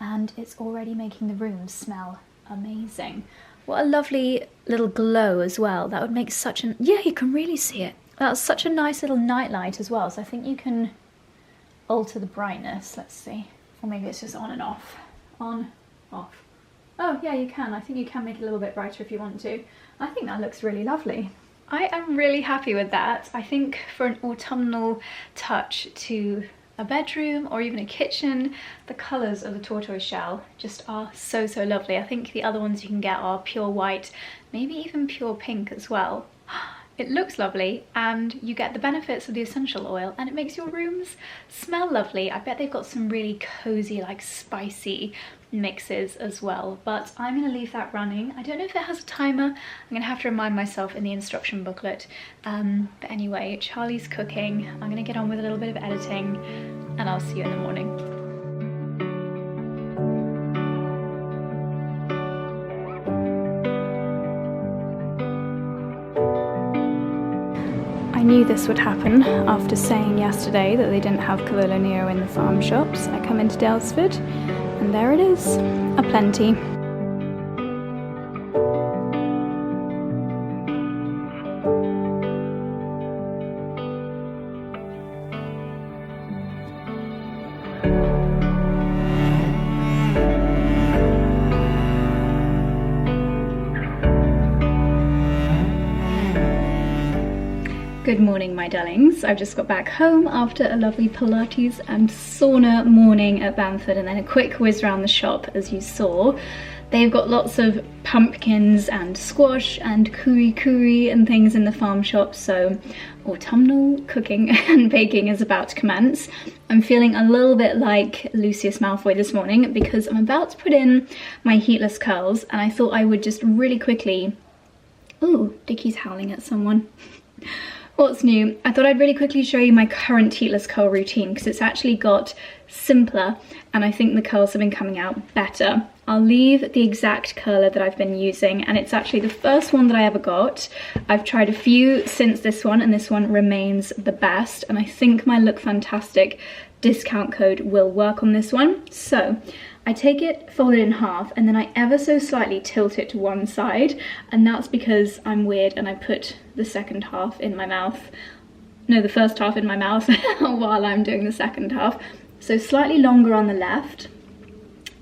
and it's already making the room smell amazing. What a lovely little glow as well. That would make such an... yeah, you can really see it. That's such a nice little nightlight as well. So I think you can alter the brightness. Let's see. Or maybe it's just on and off. On, off. Oh yeah, you can. I think you can make it a little bit brighter if you want to. I think that looks really lovely. I am really happy with that. I think for an autumnal touch to a bedroom or even a kitchen, the colours of the tortoise shell just are so lovely. I think the other ones you can get are pure white, maybe even pure pink as well. It looks lovely and you get the benefits of the essential oil and it makes your rooms smell lovely. I bet they've got some really cozy, like spicy mixes as well, but I'm going to leave that running. I don't know if it has a timer. I'm going to have to remind myself in the instruction booklet. But anyway, Charlie's cooking. I'm going to get on with a little bit of editing and I'll see you in the morning. I knew this would happen after saying yesterday that they didn't have 𝘿𝙤 𝙤𝙢 in the farm shops. I come into Daylesford and there it is, aplenty. Good morning, my darlings. I've just got back home after a lovely Pilates and sauna morning at Bamford and then a quick whiz around the shop, as you saw. They've got lots of pumpkins and squash and curry and things in the farm shop, so autumnal cooking and baking is about to commence. I'm feeling a little bit like Lucius Malfoy this morning because I'm about to put in my heatless curls and I thought I would just really quickly... Ooh, Dickie's howling at someone. What's new? I thought I'd really quickly show you my current heatless curl routine because it's actually got simpler and I think the curls have been coming out better. I'll leave the exact curler that I've been using and it's actually the first one that I ever got. I've tried a few since this one and this one remains the best and I think my Look Fantastic discount code will work on this one. So I take it, fold it in half, and then I ever so slightly tilt it to one side, and that's because I'm weird and I put the second half in my mouth. No, the first half in my mouth while I'm doing the second half. So slightly longer on the left.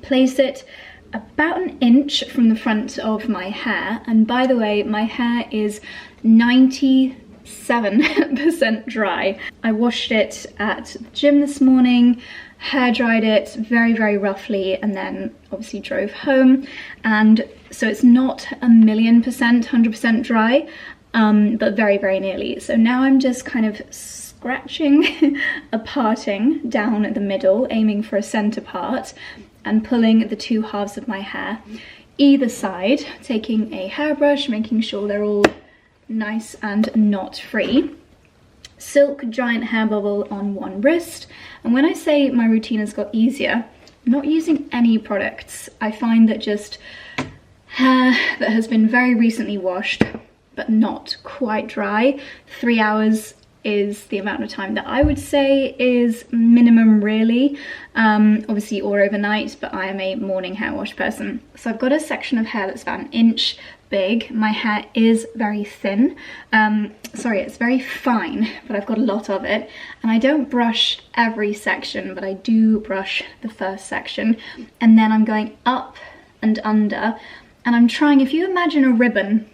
Place it about an inch from the front of my hair, and by the way, my hair is 97% dry. I washed it at the gym this morning, hair dried it very, very roughly, and then obviously drove home. And so it's not 100% dry, but very, very nearly. So now I'm just kind of scratching a parting down the middle, aiming for a center part, and pulling the two halves of my hair either side, taking a hairbrush, making sure they're all nice and knot free. Silk giant hair bubble on one wrist, and when I say my routine has got easier, I'm not using any products. I find that just hair that has been very recently washed but not quite dry, 3 hours is the amount of time that I would say is minimum, really. Obviously, or overnight, but I am a morning hair wash person. So I've got a section of hair that's about an inch big. My hair is very thin. Sorry, it's very fine, but I've got a lot of it. And I don't brush every section, but I do brush the first section. And then I'm going up and under. And I'm trying, if you imagine a ribbon,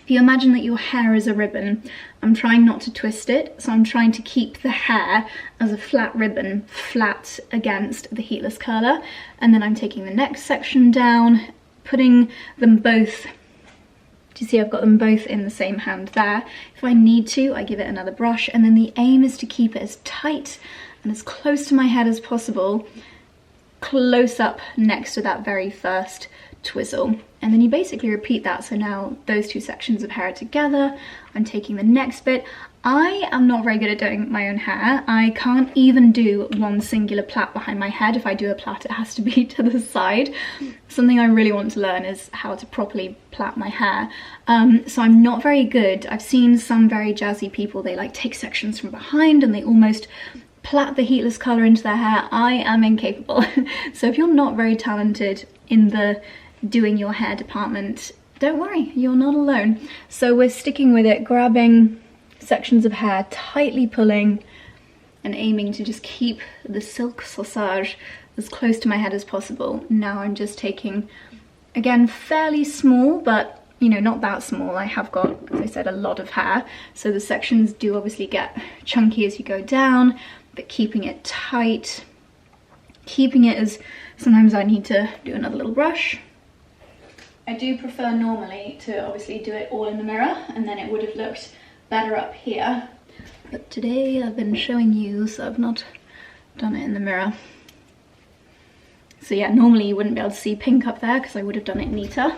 if you imagine that your hair is a ribbon, I'm trying not to twist it, so I'm trying to keep the hair as a flat ribbon, flat against the heatless curler. And then I'm taking the next section down, putting them both, do you see I've got them both in the same hand there. If I need to, I give it another brush, and then the aim is to keep it as tight and as close to my head as possible, close up next to that very first twizzle. And then you basically repeat that. So now those two sections of hair are together. I'm taking the next bit. I am not very good at doing my own hair. I can't even do one singular plait behind my head. If I do a plait, it has to be to the side. Something I really want to learn is how to properly plait my hair. So I'm not very good. I've seen some very jazzy people, they like take sections from behind and they almost plait the heatless colour into their hair. I am incapable. So if you're not very talented in the doing your hair department, don't worry, you're not alone. So we're sticking with it, grabbing sections of hair, tightly pulling and aiming to just keep the silk corsage as close to my head as possible. Now I'm just taking, again, fairly small, but you know, not that small. I have got, as I said, a lot of hair, so the sections do obviously get chunky as you go down, but keeping it tight, keeping it as, sometimes I need to do another little brush. I do prefer normally to obviously do it all in the mirror, and then it would have looked better up here. But today I've been showing you, so I've not done it in the mirror. So yeah, normally you wouldn't be able to see pink up there because I would have done it neater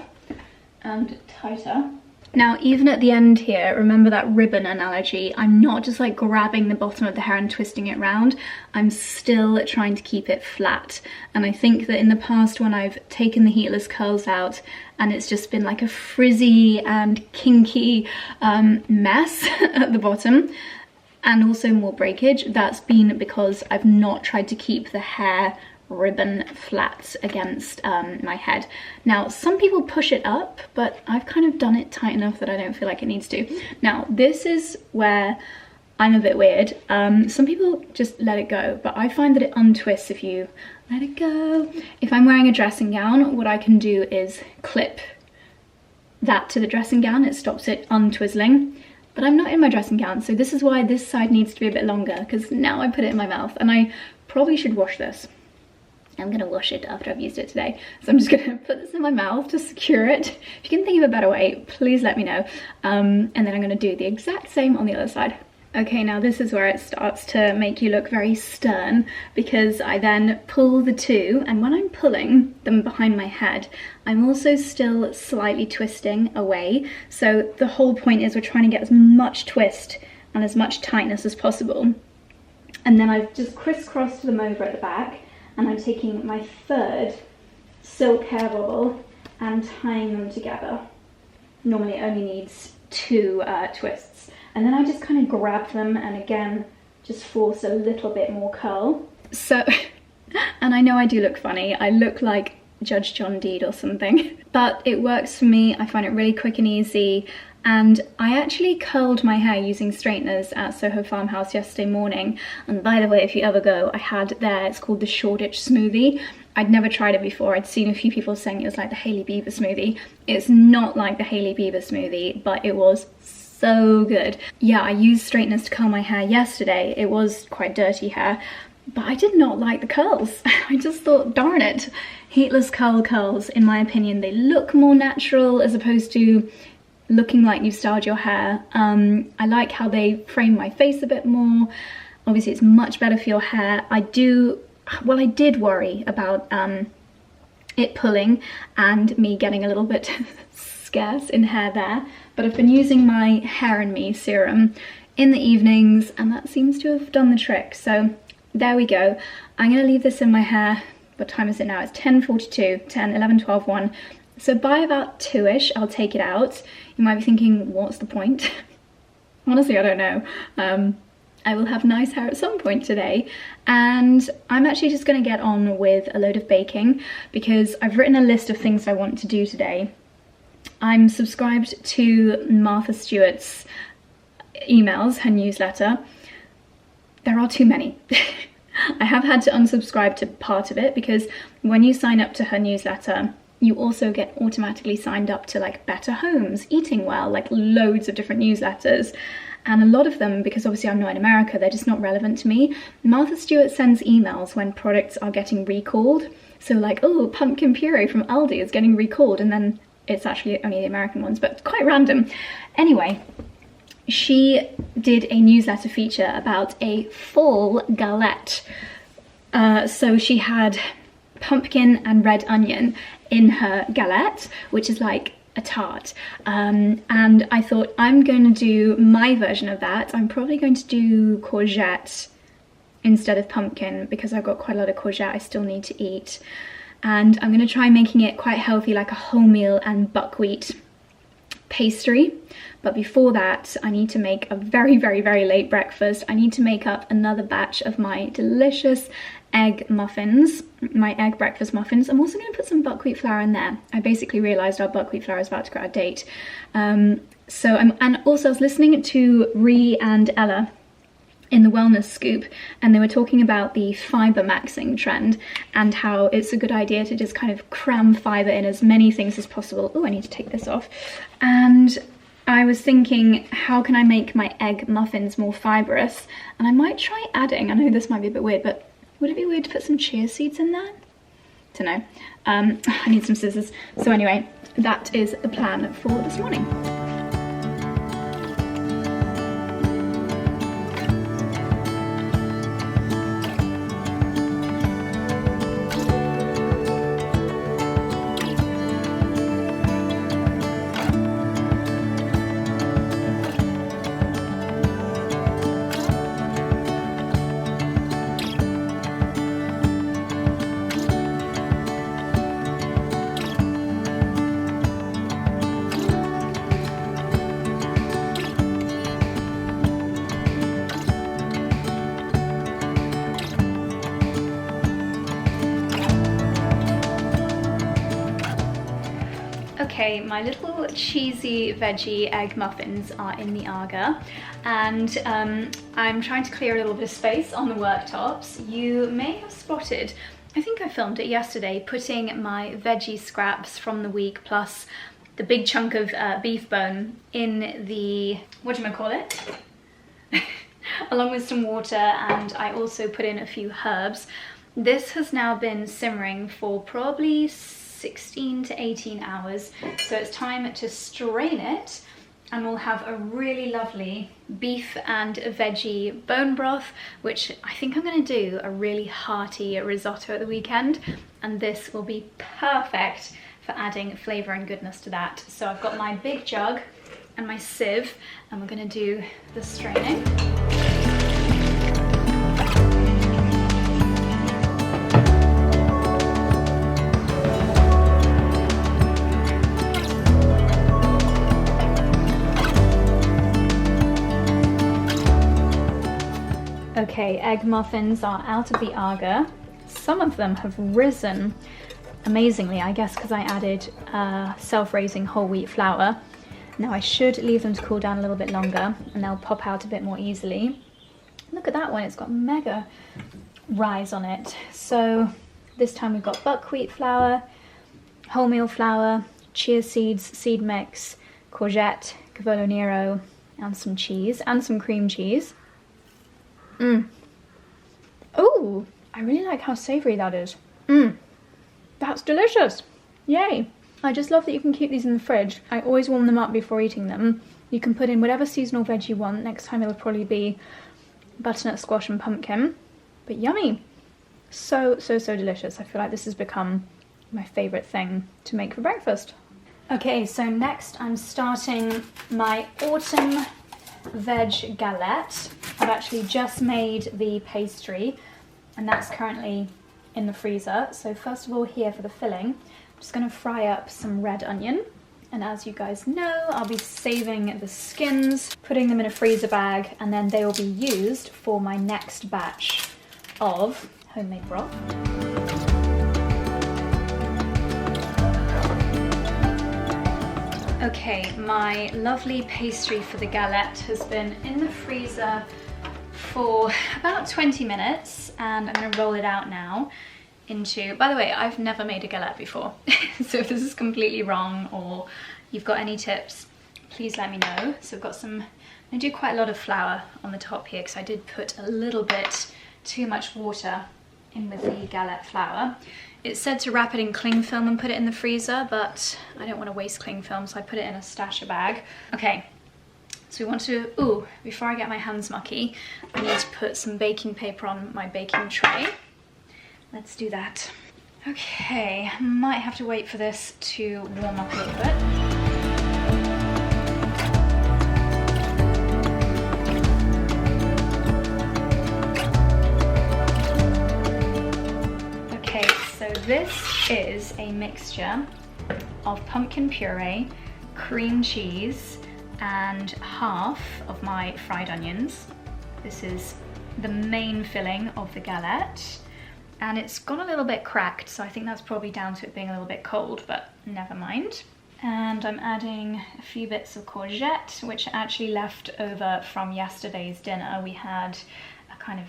and tighter. Now, even at the end here, remember that ribbon analogy, I'm not just like grabbing the bottom of the hair and twisting it round, I'm still trying to keep it flat. And I think that in the past when I've taken the heatless curls out and it's just been like a frizzy and kinky mess at the bottom, and also more breakage, that's been because I've not tried to keep the hair ribbon flat against my head. Now, some people push it up, but I've kind of done it tight enough that I don't feel like it needs to. Now, this is where I'm a bit weird. Some people just let it go, but I find that it untwists if you let it go. If I'm wearing a dressing gown, what I can do is clip that to the dressing gown. It stops it untwizzling. But I'm not in my dressing gown, so this is why this side needs to be a bit longer, because now I put it in my mouth, and I probably should wash this. I'm gonna wash it after I've used it today. So I'm just gonna put this in my mouth to secure it. If you can think of a better way, please let me know. And then I'm gonna do the exact same on the other side. Okay, now this is where it starts to make you look very stern, because I then pull the two, and when I'm pulling them behind my head, I'm also still slightly twisting away. So the whole point is we're trying to get as much twist and as much tightness as possible. And then I've just crisscrossed them over at the back, and I'm taking my third silk hair bobble and tying them together. Normally it only needs two twists. And then I just kind of grab them and again, just force a little bit more curl. So, and I know I do look funny. I look like Judge John Deed or something, but it works for me. I find it really quick and easy. And I actually curled my hair using straighteners at Soho Farmhouse yesterday morning. And by the way, if you ever go, I had there, it's called the 𝙤𝙤 𝙤𝙤 𝙤𝙤. I'd never tried it before. I'd seen a few people saying it was like the Hailey Bieber smoothie. It's not like the Hailey Bieber smoothie, but it was so good. Yeah, I used straighteners to curl my hair yesterday. It was quite dirty hair, but I did not like the curls. I just thought, darn it. Heatless curls, in my opinion, they look more natural as opposed to looking like you've styled your hair. I like how they frame my face a bit more. Obviously it's much better for your hair. I did worry about it pulling and me getting a little bit scarce in hair there, but I've been using my Hair and Me serum in the evenings and that seems to have done the trick. So there we go. I'm gonna leave this in my hair. What time is it now? It's 10:42, 10, 11, 12, 1. So by about 2ish, I'll take it out. You might be thinking, what's the point? Honestly, I don't know. I will have nice hair at some point today. And I'm actually just gonna get on with a load of baking because I've written a list of things I want to do today. I'm subscribed to Martha Stewart's emails, her newsletter. There are too many. I have had to unsubscribe to part of it because when you sign up to her newsletter, you also get automatically signed up to like Better Homes, Eating Well, like loads of different newsletters. And a lot of them, because obviously I'm not in America, they're just not relevant to me. Martha Stewart sends emails when products are getting recalled. So like, oh, pumpkin puree from Aldi is getting recalled, and then it's actually only the American ones, but quite random. Anyway, she did a newsletter feature about a fall galette. So she had pumpkin and red onion in her galette, which is like a tart, and I thought I'm going to do my version of that. I'm probably going to do courgette instead of pumpkin because I've got quite a lot of courgette I still need to eat, and I'm going to try making it quite healthy, like a wholemeal and buckwheat pastry. But before that, I need to make a very, very, very late breakfast. I need to make up another batch of my delicious egg muffins, my egg breakfast muffins. I'm also going to put some buckwheat flour in there. I basically realised our buckwheat flour is about to go out of date. And also I was listening to Rhi and Ella in the Wellness Scoop, and they were talking about the fibre maxing trend and how it's a good idea to just kind of cram fibre in as many things as possible. Oh, I need to take this off. And I was thinking, how can I make my egg muffins more fibrous? And I might try adding, I know this might be a bit weird, but would it be weird to put some chia seeds in there? Don't know. I need some scissors. So anyway, that is the plan for this morning. Okay, my little cheesy veggie egg muffins are in the 𝙒𝙢𝙤, and I'm trying to clear a little bit of space on the worktops. You may have spotted, I think I filmed it yesterday, putting my veggie scraps from the week plus the big chunk of beef bone in the, whatchamacallit, along with some water, and I also put in a few herbs. This has now been simmering for probably 16 to 18 hours, so it's time to strain it, and we'll have a really lovely beef and veggie bone broth, which I think I'm going to do a really hearty risotto at the weekend, and this will be perfect for adding flavour and goodness to that. So I've got my big jug and my sieve, and we're going to do the straining. Okay, egg muffins are out of the 𝙒𝙤𝙤. Some of them have risen amazingly, I guess because I added self-raising whole wheat flour. Now I should leave them to cool down a little bit longer and they'll pop out a bit more easily. Look at that one, it's got mega rise on it. So this time we've got buckwheat flour, wholemeal flour, chia seeds, seed mix, courgette, 𝘿𝙤𝙤 𝙤𝙢, and some cheese, and some cream cheese. Oh, I really like how savoury that is. That's delicious. Yay. I just love that you can keep these in the fridge. I always warm them up before eating them. You can put in whatever seasonal veg you want. Next time it'll probably be butternut squash and pumpkin. But yummy. So, so, so delicious. I feel like this has become my favourite thing to make for breakfast. Okay, so next I'm starting my autumn Veg Galette. I've actually just made the pastry and that's currently in the freezer. So first of all, here for the filling, I'm just going to fry up some red onion, and as you guys know, I'll be saving the skins, putting them in a freezer bag, and then they will be used for my next batch of homemade broth. Okay, my lovely pastry for the galette has been in the freezer for about 20 minutes, and I'm going to roll it out now into, by the way, I've never made a galette before, so if this is completely wrong or you've got any tips, please let me know. So I've got some, I do quite a lot of flour on the top here because I did put a little bit too much water in with the galette flour. It said to wrap it in cling film and put it in the freezer, but I don't want to waste cling film, so I put it in a stasher bag. Okay, so we want to, before I get my hands mucky, I need to put some baking paper on my baking tray. Let's do that. Okay, might have to wait for this to warm up a little bit. Okay, so this is a mixture of pumpkin puree, cream cheese, and half of my fried onions. This is the main filling of the galette, and it's gone a little bit cracked, so I think that's probably down to it being a little bit cold, but never mind. And I'm adding a few bits of courgette, which are actually left over from yesterday's dinner. We had a kind of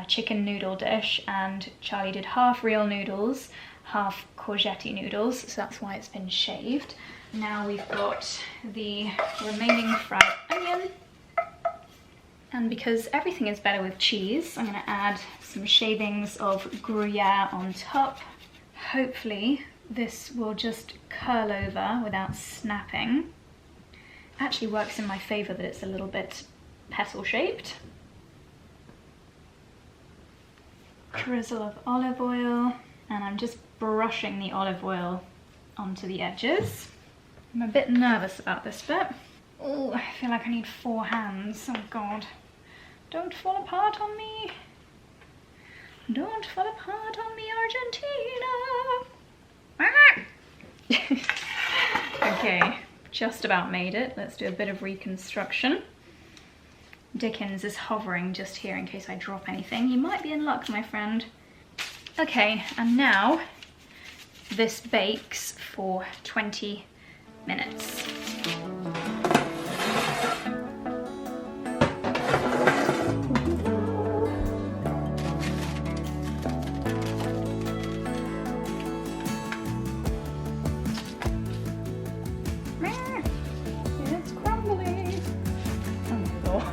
chicken noodle dish, and Charlie did half real noodles, half courgette noodles, so that's why it's been shaved. Now we've got the remaining fried onion, and because everything is better with cheese, I'm going to add some shavings of Gruyere on top. Hopefully this will just curl over without snapping. Actually works in my favour that it's a little bit petal shaped. Drizzle of olive oil, and I'm just brushing the olive oil onto the edges. I'm a bit nervous about this bit. Oh, I feel like I need 4 hands. Oh god. Don't fall apart on me. Don't fall apart on me, Argentina. Okay, just about made it. Let's do a bit of reconstruction. Dickens is hovering just here in case I drop anything. You might be in luck, my friend. Okay, and now this bakes for 20 minutes. It's crumbly. Oh my god.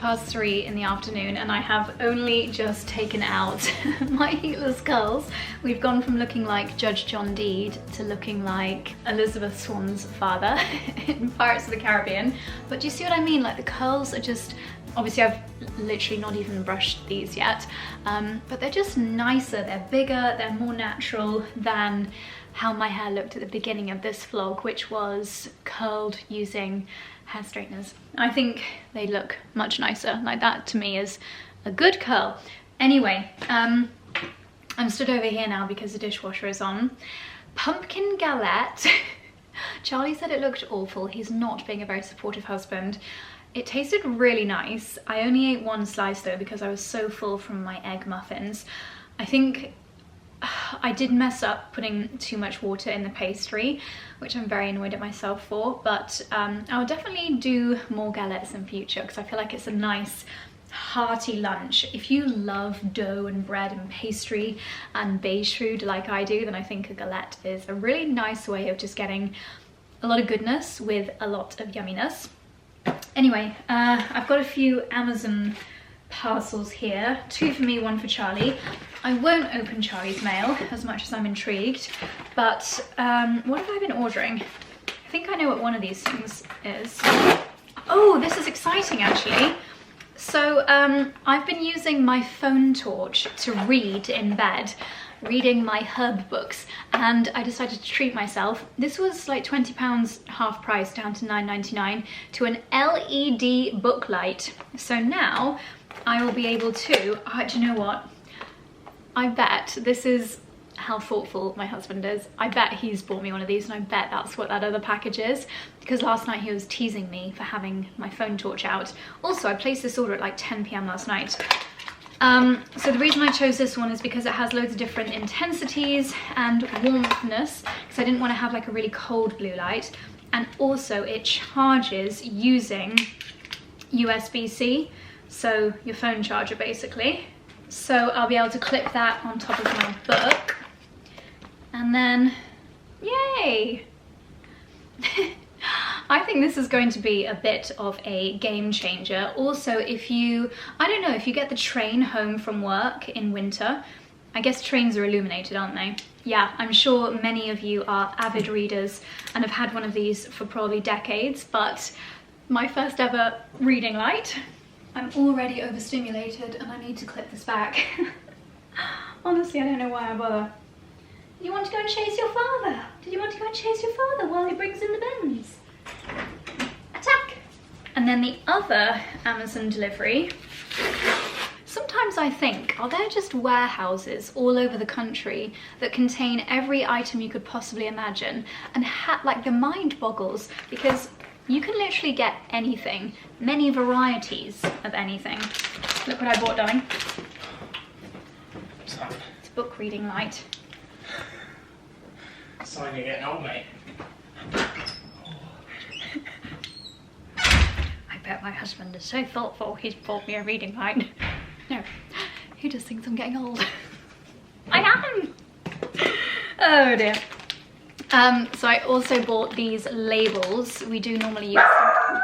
⅓ in the afternoon, and I have only just taken out my heatless curls. We've gone from looking like Judge John Deed to looking like Elizabeth Swann's father in Pirates of the Caribbean. But do you see what I mean? Like, the curls are just, obviously I've literally not even brushed these yet, but they're just nicer, they're bigger, they're more natural than how my hair looked at the beginning of this vlog, which was curled using hair straighteners. I think they look much nicer. Like, that to me is a good curl. Anyway, I'm stood over here now because the dishwasher is on. Pumpkin galette. Charlie said it looked awful. He's not being a very supportive husband. It tasted really nice. I only ate one slice though because I was so full from my egg muffins. I think I did mess up putting too much water in the pastry, which I'm very annoyed at myself for, but I'll definitely do more galettes in future because I feel like it's a nice hearty lunch. If you love dough and bread and pastry and beige food like I do, then I think a galette is a really nice way of just getting a lot of goodness with a lot of yumminess. Anyway, I've got a few Amazon parcels here, 2 for me, 1 for Charlie. I won't open Charlie's mail as much as I'm intrigued, but what have I been ordering? I think I know what one of these things is. Oh, this is exciting actually. So I've been using my phone torch to read in bed, reading my herb books, and I decided to treat myself. This was like £20 half price, down to £9.99, to an LED book light. So now I will be able to, do you know what? I bet this is how thoughtful my husband is. I bet he's bought me one of these, and I bet that's what that other package is, because last night he was teasing me for having my phone torch out. Also, I placed this order at like 10 PM last night. So the reason I chose this one is because it has loads of different intensities and warmthness, because I didn't want to have like a really cold blue light, and also it charges using USB-C, so your phone charger basically. So I'll be able to clip that on top of my book, and then, yay! I think this is going to be a bit of a game changer. Also, if you, I don't know, if you get the train home from work in winter, I guess trains are illuminated, aren't they? Yeah, I'm sure many of you are avid readers and have had one of these for probably decades, but my first ever reading light. I'm already overstimulated and I need to clip this back. Honestly, I don't know why I bother. Did you want to go and chase your father? Did you want to go and chase your father while he brings in the bins? Attack! And then the other Amazon delivery. Sometimes I think, are there just warehouses all over the country that contain every item you could possibly imagine? And like, the mind boggles, because you can literally get anything, many varieties of anything. Look what I bought, darling. What's that? It's a book reading light. Sign you're getting old, mate. I bet my husband is so thoughtful he's bought me a reading light. No, he just thinks I'm getting old. I am! Oh dear. So I also bought these labels. We do normally use them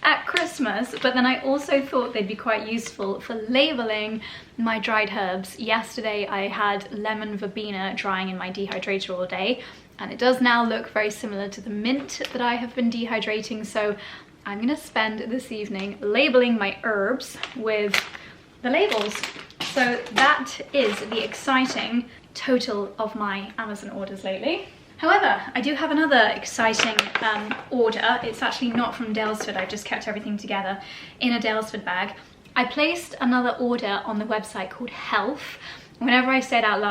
at Christmas, but then I also thought they'd be quite useful for labeling my dried herbs. Yesterday I had lemon verbena drying in my dehydrator all day, and it does now look very similar to the mint that I have been dehydrating, so I'm gonna spend this evening labeling my herbs with the labels. So that is the exciting total of my Amazon orders lately. However, I do have another exciting order. It's actually not from 𝑑aylesford. I just kept everything together in a 𝑑aylesford bag. I placed another order on the website called Health, Whenever I say it out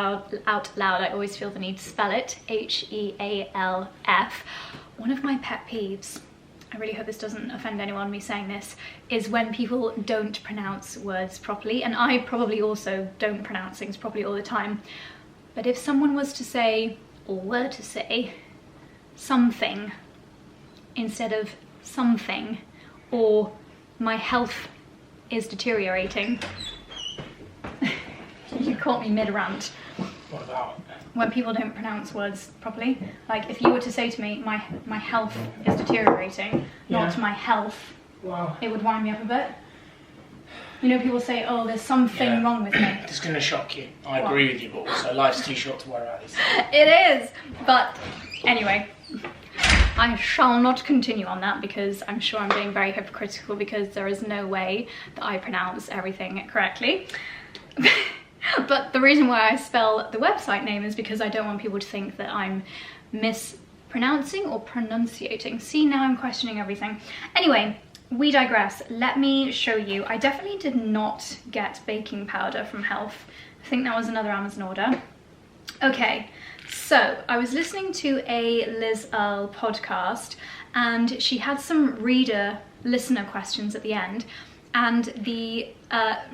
loud, I always feel the need to spell it, H-E-A-L-F. One of my pet peeves, I really hope this doesn't offend anyone, me saying this, is when people don't pronounce words properly. And I probably also don't pronounce things properly all the time. But if someone was to say, or were to say, something instead of something, or my health is deteriorating. You caught me mid-rant. What about? When people don't pronounce words properly. Like if you were to say to me, my health is deteriorating, not my health, wow, it would wind me up a bit. You know, people say, oh, there's something wrong with me. It's going to shock you. I agree with you, but also life's too short to worry about these things. It is, but anyway, I shall not continue on that because I'm sure I'm being very hypocritical because there is no way that I pronounce everything correctly. But the reason why I spell the website name is because I don't want people to think that I'm mispronouncing or pronunciating. See, now I'm questioning everything. Anyway, we digress. Let me show you. I definitely did not get baking powder from Health. I think that was another Amazon order. Okay, so I was listening to a 𝙒𝙗 podcast and she had some listener questions at the end, and the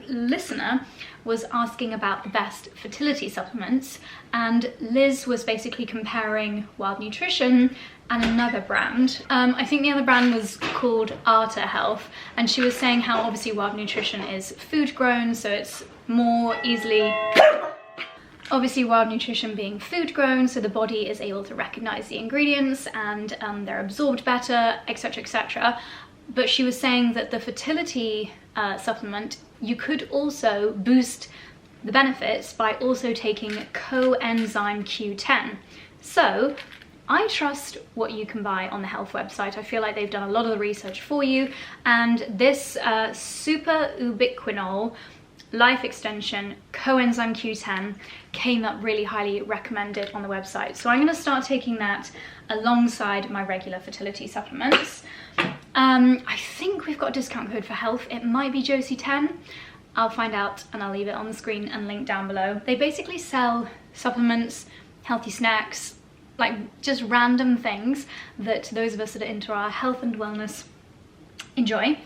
listener was asking about the best fertility supplements, and Liz was basically comparing Wild Nutrition and another brand. I think the other brand was called Arta Health, and she was saying how obviously Wild Nutrition is food grown, so it's more easily, obviously Wild Nutrition being food grown, so the body is able to recognize the ingredients and they're absorbed better, etc, etc. But she was saying that the fertility supplement, you could also boost the benefits by also taking coenzyme Q10. So I trust what you can buy on the Health website. I feel like they've done a lot of the research for you, and this super ubiquinol life extension coenzyme Q10 came up really highly recommended on the website. So I'm going to start taking that alongside my regular fertility supplements. I think we've got a discount code for Health. It might be Josie 10. I'll find out and I'll leave it on the screen and link down below. They basically sell supplements, healthy snacks, like just random things that those of us that are into our health and wellness enjoy.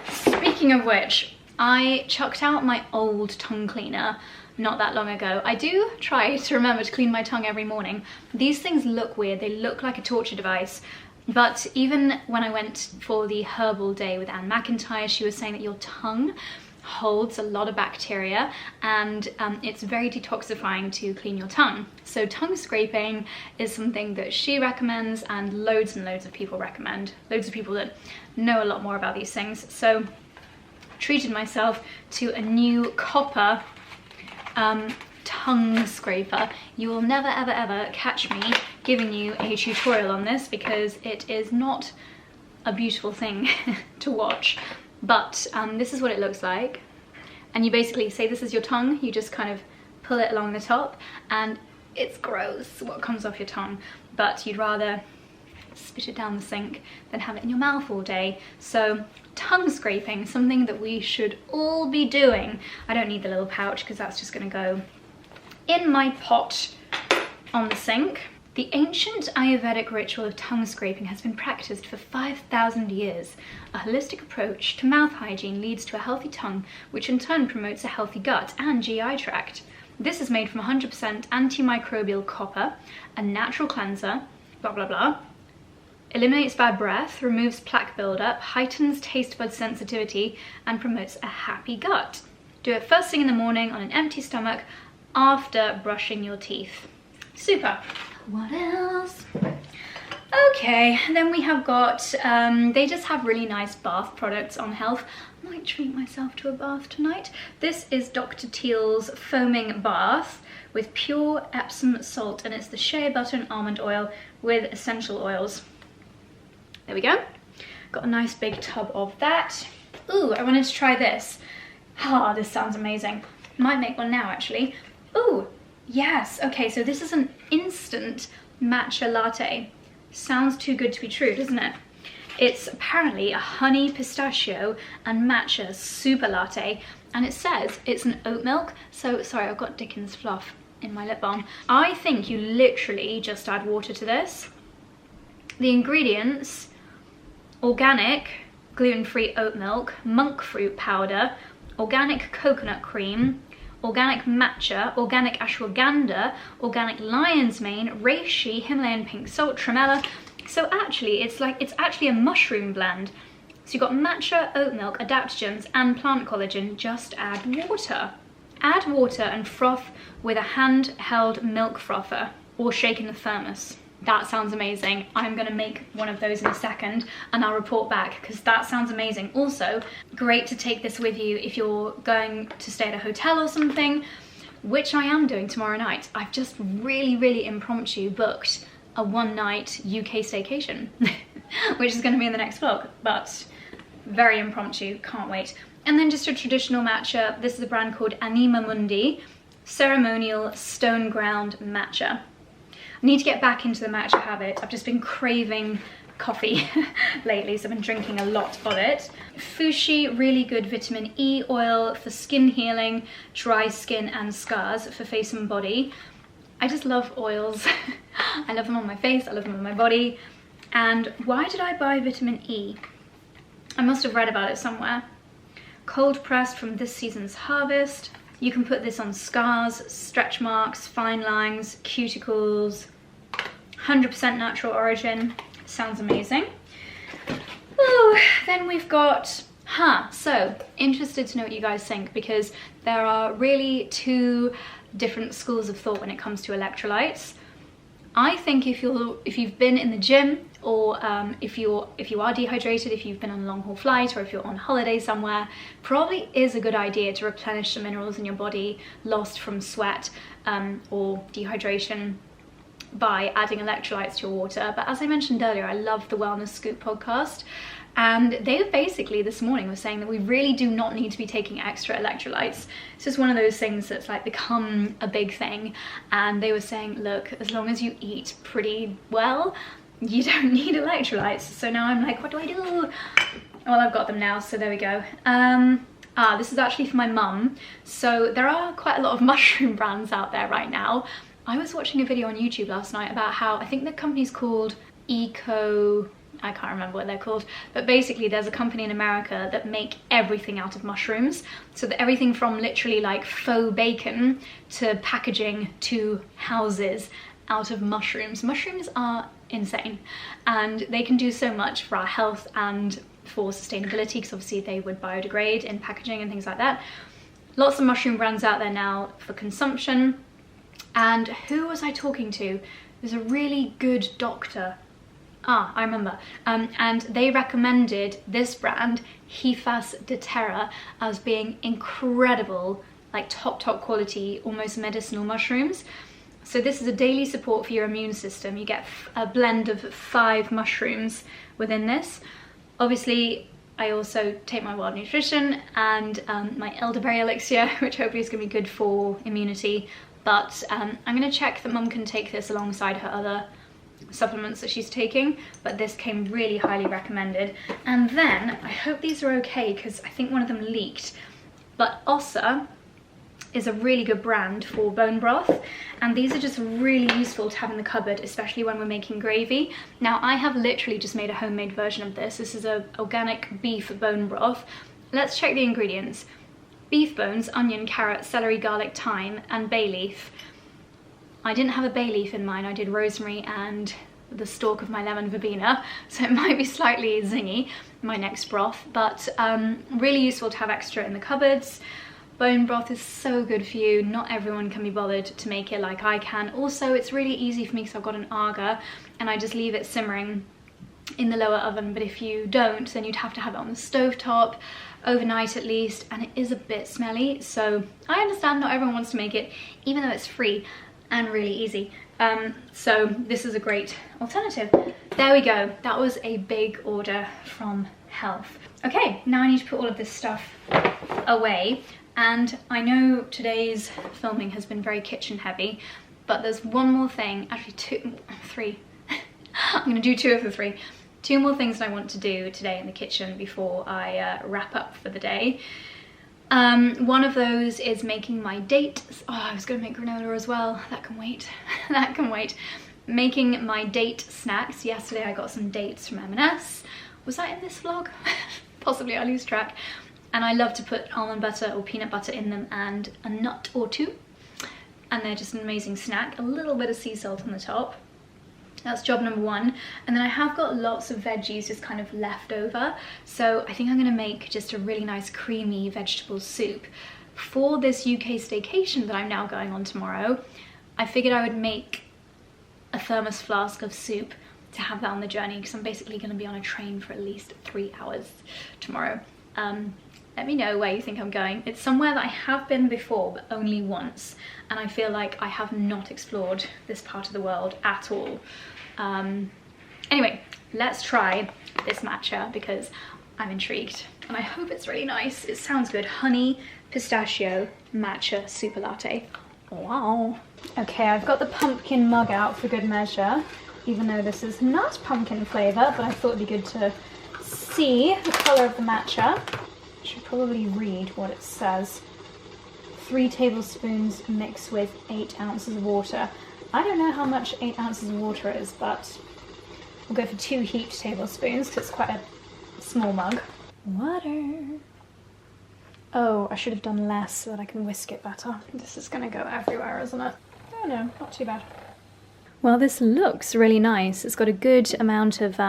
Speaking of which, I chucked out my old tongue cleaner not that long ago. I do try to remember to clean my tongue every morning. These things look weird. They look like a torture device. But even when I went for the herbal day with Anne McIntyre, she was saying that your tongue holds a lot of bacteria and it's very detoxifying to clean your tongue. So tongue scraping is something that she recommends and loads of people recommend. Loads of people that know a lot more about these things. So treated myself to a new copper tongue scraper. You will never ever catch me giving you a tutorial on this because it is not a beautiful thing to watch. But this is what it looks like, and you basically say this is your tongue, you just kind of pull it along the top, and it's gross what comes off your tongue, but you'd rather spit it down the sink than have it in your mouth all day. So tongue scraping, something that we should all be doing. I don't need the little pouch because that's just going to go in my pot on the sink. The ancient Ayurvedic ritual of tongue scraping has been practiced for 5,000 years. A holistic approach to mouth hygiene leads to a healthy tongue, which in turn promotes a healthy gut and GI tract. This is made from 100% antimicrobial copper, a natural cleanser, blah blah blah, eliminates bad breath, removes plaque buildup, heightens taste bud sensitivity, and promotes a happy gut. Do it first thing in the morning on an empty stomach after brushing your teeth. Super. What else? Okay, then we have got, they just have really nice bath products on Health. I might treat myself to a bath tonight. This is Dr. Teal's foaming bath with pure Epsom salt, and it's the shea butter and almond oil with essential oils. There we go. Got a nice big tub of that. Ooh, I wanted to try this. Ah, this sounds amazing. Might make one now actually. Ooh. Yes, okay, so this is an instant matcha latte. Sounds too good to be true, doesn't it? It's apparently a honey, pistachio and matcha super latte, and it says it's an oat milk. So, sorry, I've got Dickens fluff in my lip balm. I think you literally just add water to this. The ingredients: organic gluten-free oat milk, monk fruit powder, organic coconut cream, organic matcha, organic ashwagandha, organic lion's mane, reishi, Himalayan pink salt, tremella. So actually it's actually a mushroom blend. So you've got matcha, oat milk, adaptogens and plant collagen. Just add water. Add water and froth with a hand-held milk frother or shake in the thermos. That sounds amazing. I'm gonna make one of those in a second and I'll report back, because that sounds amazing. Also, great to take this with you if you're going to stay at a hotel or something, which I am doing tomorrow night. I've just really impromptu booked a one-night UK staycation, which is gonna be in the next vlog, but very impromptu, can't wait. And then just a traditional matcha. This is a brand called Anima Mundi, ceremonial stone ground matcha. I need to get back into the matcha habit. I've just been craving coffee lately, so I've been drinking a lot of it. Fushi, really good vitamin E oil for skin healing, dry skin and scars for face and body. I just love oils. I love them on my face, I love them on my body. And why did I buy vitamin E? I must have read about it somewhere. Cold pressed from this season's harvest. You can put this on scars, stretch marks, fine lines, cuticles. 100% natural origin. Sounds amazing. Oh, then we've got, so interested to know what you guys think, because there are really two different schools of thought when it comes to electrolytes. I think if you've been in the gym, or if you are dehydrated, if you've been on a long haul flight, or if you're on holiday somewhere, probably is a good idea to replenish the minerals in your body lost from sweat or dehydration by adding electrolytes to your water. But as I mentioned earlier, I love the Wellness Scoop podcast, and they basically this morning were saying that we really do not need to be taking extra electrolytes. It's just one of those things that's like become a big thing, and they were saying, look, as long as you eat pretty well, you don't need electrolytes. So now I'm like, what do I do? Well, I've got them now, so there we go. This is actually for my mum. So there are quite a lot of mushroom brands out there right now. I was watching a video on YouTube last night about how, I think the company's called I can't remember what they're called, but basically there's a company in America that make everything out of mushrooms. So that everything from literally like faux bacon to packaging to houses out of mushrooms. Mushrooms are insane, and they can do so much for our health and for sustainability, because obviously they would biodegrade in packaging and things like that. Lots of mushroom brands out there now for consumption. And who was I talking to? There's a really good doctor. I remember. And they recommended this brand, Heatless, as being incredible, like top quality, almost medicinal mushrooms. So this is a daily support for your immune system. You get a blend of 5 mushrooms within this. Obviously, I also take my wild nutrition and my elderberry elixir, which hopefully is going to be good for immunity. But I'm going to check that Mum can take this alongside her other supplements that she's taking, but this came really highly recommended. And then, I hope these are okay, because I think one of them leaked, but 𝙒𝙖 is a really good brand for bone broth, and these are just really useful to have in the cupboard, especially when we're making gravy. Now, I have literally just made a homemade version of this. This is a organic beef bone broth. Let's check the ingredients. Beef bones, onion, carrot, celery, garlic, thyme, and bay leaf. I didn't have a bay leaf in mine, I did rosemary and the stalk of my lemon verbena, so it might be slightly zingy, my next broth, but really useful to have extra in the cupboards. Bone broth is so good for you. Not everyone can be bothered to make it like I can. Also, it's really easy for me because I've got an 𝙒𝙢 and I just leave it simmering in the lower oven, but if you don't, then you'd have to have it on the stovetop overnight at least, and it is a bit smelly. So I understand not everyone wants to make it, even though it's free and really easy. So this is a great alternative. There we go. That was a big order from Health. Okay, now I need to put all of this stuff away. And I know today's filming has been very kitchen heavy, but there's one more thing, actually 3. I'm gonna do 2 of the 3. Two more things I want to do today in the kitchen before I wrap up for the day. One of those is making my dates. Oh, I was gonna make granola as well. That can wait. That can wait. Making my date snacks. Yesterday I got some dates from M&S. Was that in this vlog? Possibly, I lose track. And I love to put almond butter or peanut butter in them and a nut or two. And they're just an amazing snack. A little bit of sea salt on the top. That's job number one. And then I have got lots of veggies just kind of left over. So I think I'm gonna make just a really nice creamy vegetable soup. For this UK staycation that I'm now going on tomorrow, I figured I would make a thermos flask of soup to have that on the journey, because I'm basically gonna be on a train for at least 3 hours tomorrow. Let me know where you think I'm going. It's somewhere that I have been before, but only once. And I feel like I have not explored this part of the world at all. Anyway, let's try this matcha because I'm intrigued. And I hope it's really nice. It sounds good. Honey, pistachio, matcha, super latte. Wow. Okay, I've got the pumpkin mug out for good measure, even though this is not pumpkin flavour, but I thought it'd be good to see the colour of the matcha. I should probably read what it says. 3 tablespoons mixed with 8 ounces of water. I don't know how much 8 ounces of water is, but we'll go for 2 heaped tablespoons because it's quite a small mug. Water. Oh, I should have done less so that I can whisk it better. This is gonna go everywhere, isn't it? Oh no, not too bad. Well, this looks really nice. It's got a good amount of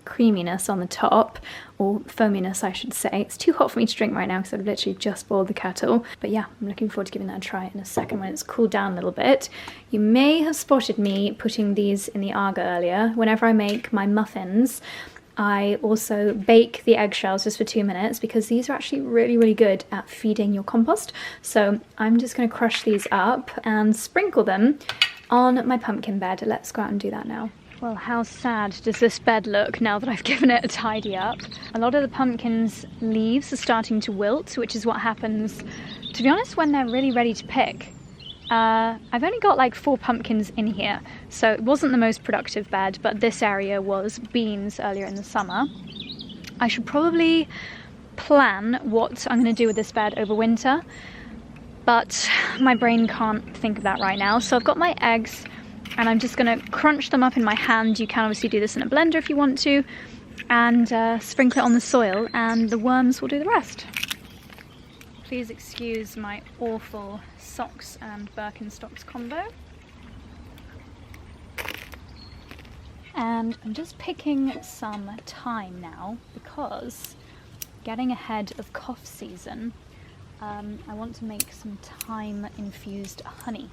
creaminess on the top, or foaminess I should say. It's too hot for me to drink right now because I've literally just boiled the kettle. But yeah, I'm looking forward to giving that a try in a second when it's cooled down a little bit. You may have spotted me putting these in the 𝙒𝙢 earlier. Whenever I make my muffins, I also bake the eggshells just for 2 minutes because these are actually really, really good at feeding your compost. So I'm just going to crush these up and sprinkle them on my pumpkin bed. Let's go out and do that now. Well, how sad does this bed look now that I've given it a tidy up? A lot of the pumpkin's leaves are starting to wilt, which is what happens, to be honest, when they're really ready to pick. I've only got like 4 pumpkins in here, so it wasn't the most productive bed, but this area was beans earlier in the summer. I should probably plan what I'm going to do with this bed over winter, but my brain can't think of that right now. So I've got my eggs, and I'm just going to crunch them up in my hand. You can obviously do this in a blender if you want to, and sprinkle it on the soil, and the worms will do the rest. Please excuse my awful socks and Birkenstocks combo. And I'm just picking some thyme now because getting ahead of cough season, I want to make some thyme infused honey.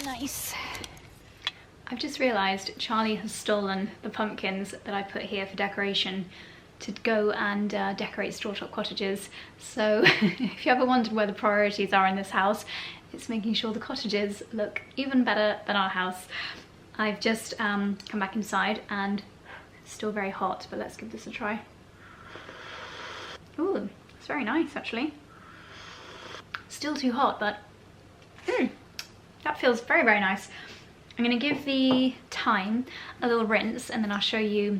Nice. I've just realised Charlie has stolen the pumpkins that I put here for decoration to go and decorate straw-top cottages. So if you ever wondered where the priorities are in this house, it's making sure the cottages look even better than our house. I've just come back inside and it's still very hot, but let's give this a try. Ooh, it's very nice actually. Still too hot, but that feels very, very nice. I'm gonna give the thyme a little rinse and then I'll show you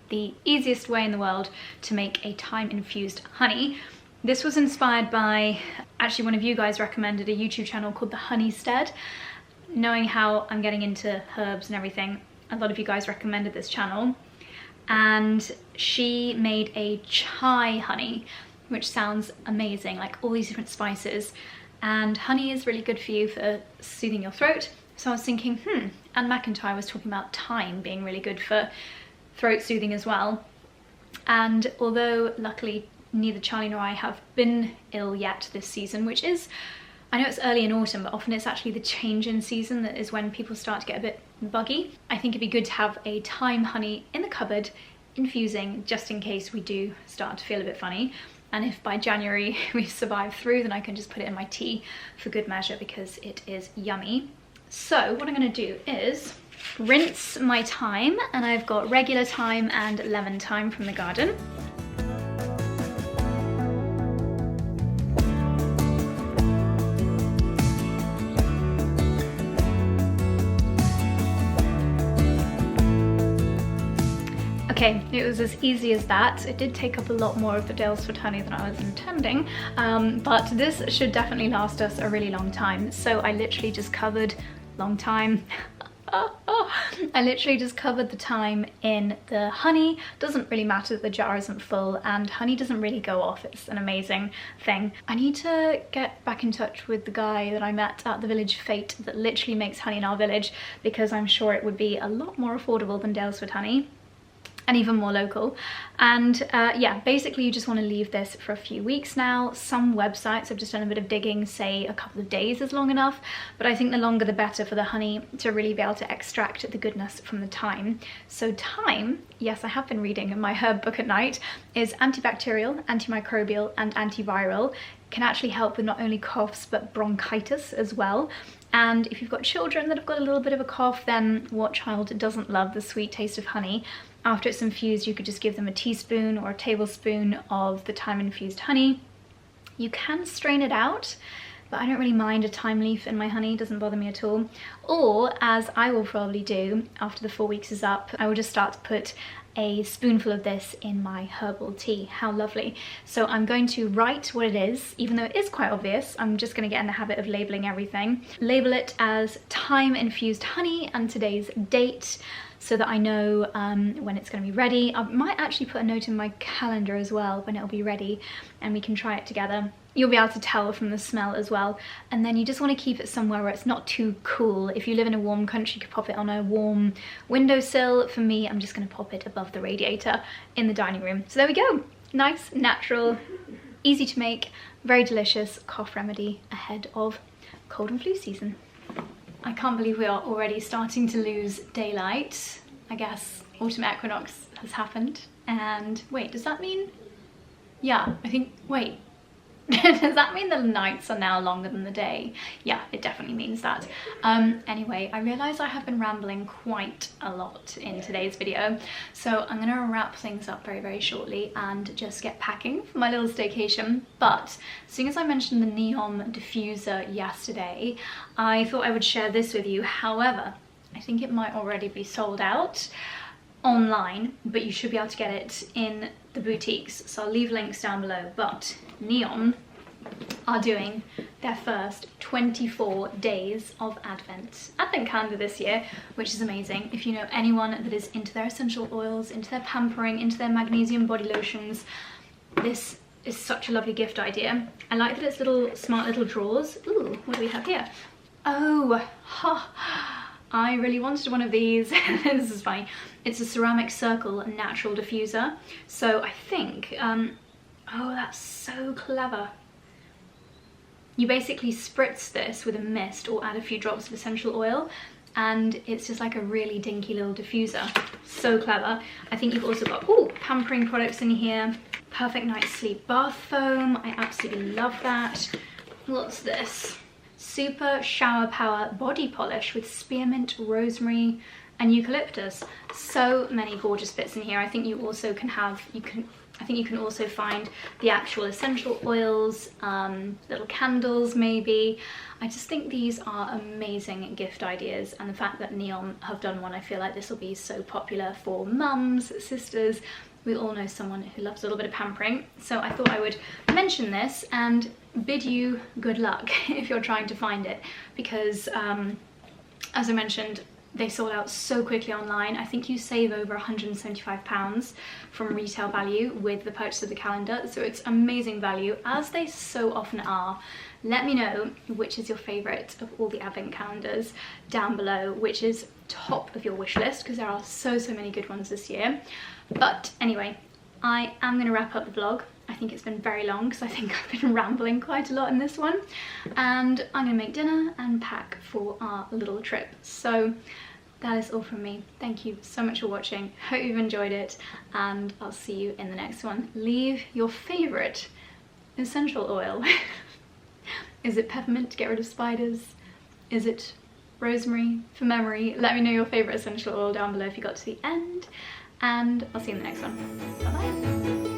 the easiest way in the world to make a thyme infused honey. This was inspired by, actually one of you guys recommended a YouTube channel called The Honeystead. Knowing how I'm getting into herbs and everything, a lot of you guys recommended this channel. And she made a chai honey, which sounds amazing, like all these different spices. And honey is really good for you for soothing your throat. So I was thinking, Anne McIntyre was talking about thyme being really good for throat soothing as well. And although luckily neither Charlie nor I have been ill yet this season, which is, I know it's early in autumn, but often it's actually the change in season that is when people start to get a bit buggy. I think it'd be good to have a thyme honey in the cupboard, infusing, just in case we do start to feel a bit funny. And if by January we survive through, then I can just put it in my tea for good measure because it is yummy. So what I'm going to do is rinse my thyme, and I've got regular thyme and lemon thyme from the garden. Okay, it was as easy as that. It did take up a lot more of the 𝘿𝙤𝙀 honey than I was intending, but this should definitely last us a really long time. So I literally just covered, long time, I literally just covered the thyme in the honey. Doesn't really matter that the jar isn't full, and honey doesn't really go off. It's an amazing thing. I need to get back in touch with the guy that I met at the village fete that literally makes honey in our village, because I'm sure it would be a lot more affordable than 𝘿𝙤𝙀 honey, and even more local. And yeah, basically you just want to leave this for a few weeks now. Some websites, I've just done a bit of digging, say a couple of days is long enough, but I think the longer the better for the honey to really be able to extract the goodness from the thyme. So thyme, yes, I have been reading in my herb book at night, is antibacterial, antimicrobial and antiviral. Can actually help with not only coughs but bronchitis as well. And if you've got children that have got a little bit of a cough, then what child doesn't love the sweet taste of honey? After it's infused, you could just give them a teaspoon or a tablespoon of the thyme infused honey. You can strain it out, but I don't really mind a thyme leaf in my honey, it doesn't bother me at all. Or, as I will probably do after the 4 weeks is up, I will just start to put a spoonful of this in my herbal tea. How lovely. So I'm going to write what it is, even though it is quite obvious. I'm just going to get in the habit of labeling everything. Label it as thyme infused honey and today's date, so that I know when it's going to be ready. I might actually put a note in my calendar as well when it'll be ready, and we can try it together. You'll be able to tell from the smell as well. And then you just want to keep it somewhere where it's not too cool. If you live in a warm country, you could pop it on a warm windowsill. For me, I'm just going to pop it above the radiator in the dining room. So there we go. Nice, natural, easy to make, very delicious cough remedy ahead of cold and flu season. I can't believe we are already starting to lose daylight. I guess autumn equinox has happened. And wait, does that mean? Yeah, I think, wait. Does that mean the nights are now longer than the day? Yeah, it definitely means that. Anyway, I realise I have been rambling quite a lot in today's video, so I'm gonna wrap things up very, very shortly and just get packing for my little staycation. But seeing as I mentioned the neon diffuser yesterday, I thought I would share this with you. However, I think it might already be sold out online, but you should be able to get it in the boutiques, so I'll leave links down below. But Neon are doing their first 24 days of advent calendar this year, which is amazing. If you know anyone that is into their essential oils, into their pampering, into their magnesium body lotions, this is such a lovely gift idea. I like that it's little smart little drawers. Ooh, what do we have here? Oh, I really wanted one of these. This is funny. It's a ceramic circle natural diffuser. So I think, oh, that's so clever. You basically spritz this with a mist or add a few drops of essential oil, and it's just like a really dinky little diffuser. So clever. I think you've also got, ooh, pampering products in here. Perfect night's sleep bath foam. I absolutely love that. What's this? Super shower power body polish with spearmint, rosemary and eucalyptus. So many gorgeous bits in here. I think you also can have, I think you can also find the actual essential oils, little candles maybe. I just think these are amazing gift ideas, and the fact that Neon have done one, I feel like this will be so popular for mums, sisters. We all know someone who loves a little bit of pampering, so I thought I would mention this and bid you good luck if you're trying to find it, because as I mentioned, they sold out so quickly online. I think you save over £175 from retail value with the purchase of the calendar, so it's amazing value, as they so often are. Let me know which is your favourite of all the advent calendars down below, which is top of your wish list, because there are so many good ones this year. But anyway, I am going to wrap up the vlog. I think it's been very long because I think I've been rambling quite a lot in this one, and I'm going to make dinner and pack for our little trip. So that is all from me. Thank you so much for watching. Hope you've enjoyed it, and I'll see you in the next one. Leave your favourite essential oil. Is it peppermint to get rid of spiders? Is it rosemary for memory? Let me know your favourite essential oil down below if you got to the end, and I'll see you in the next one. Bye bye.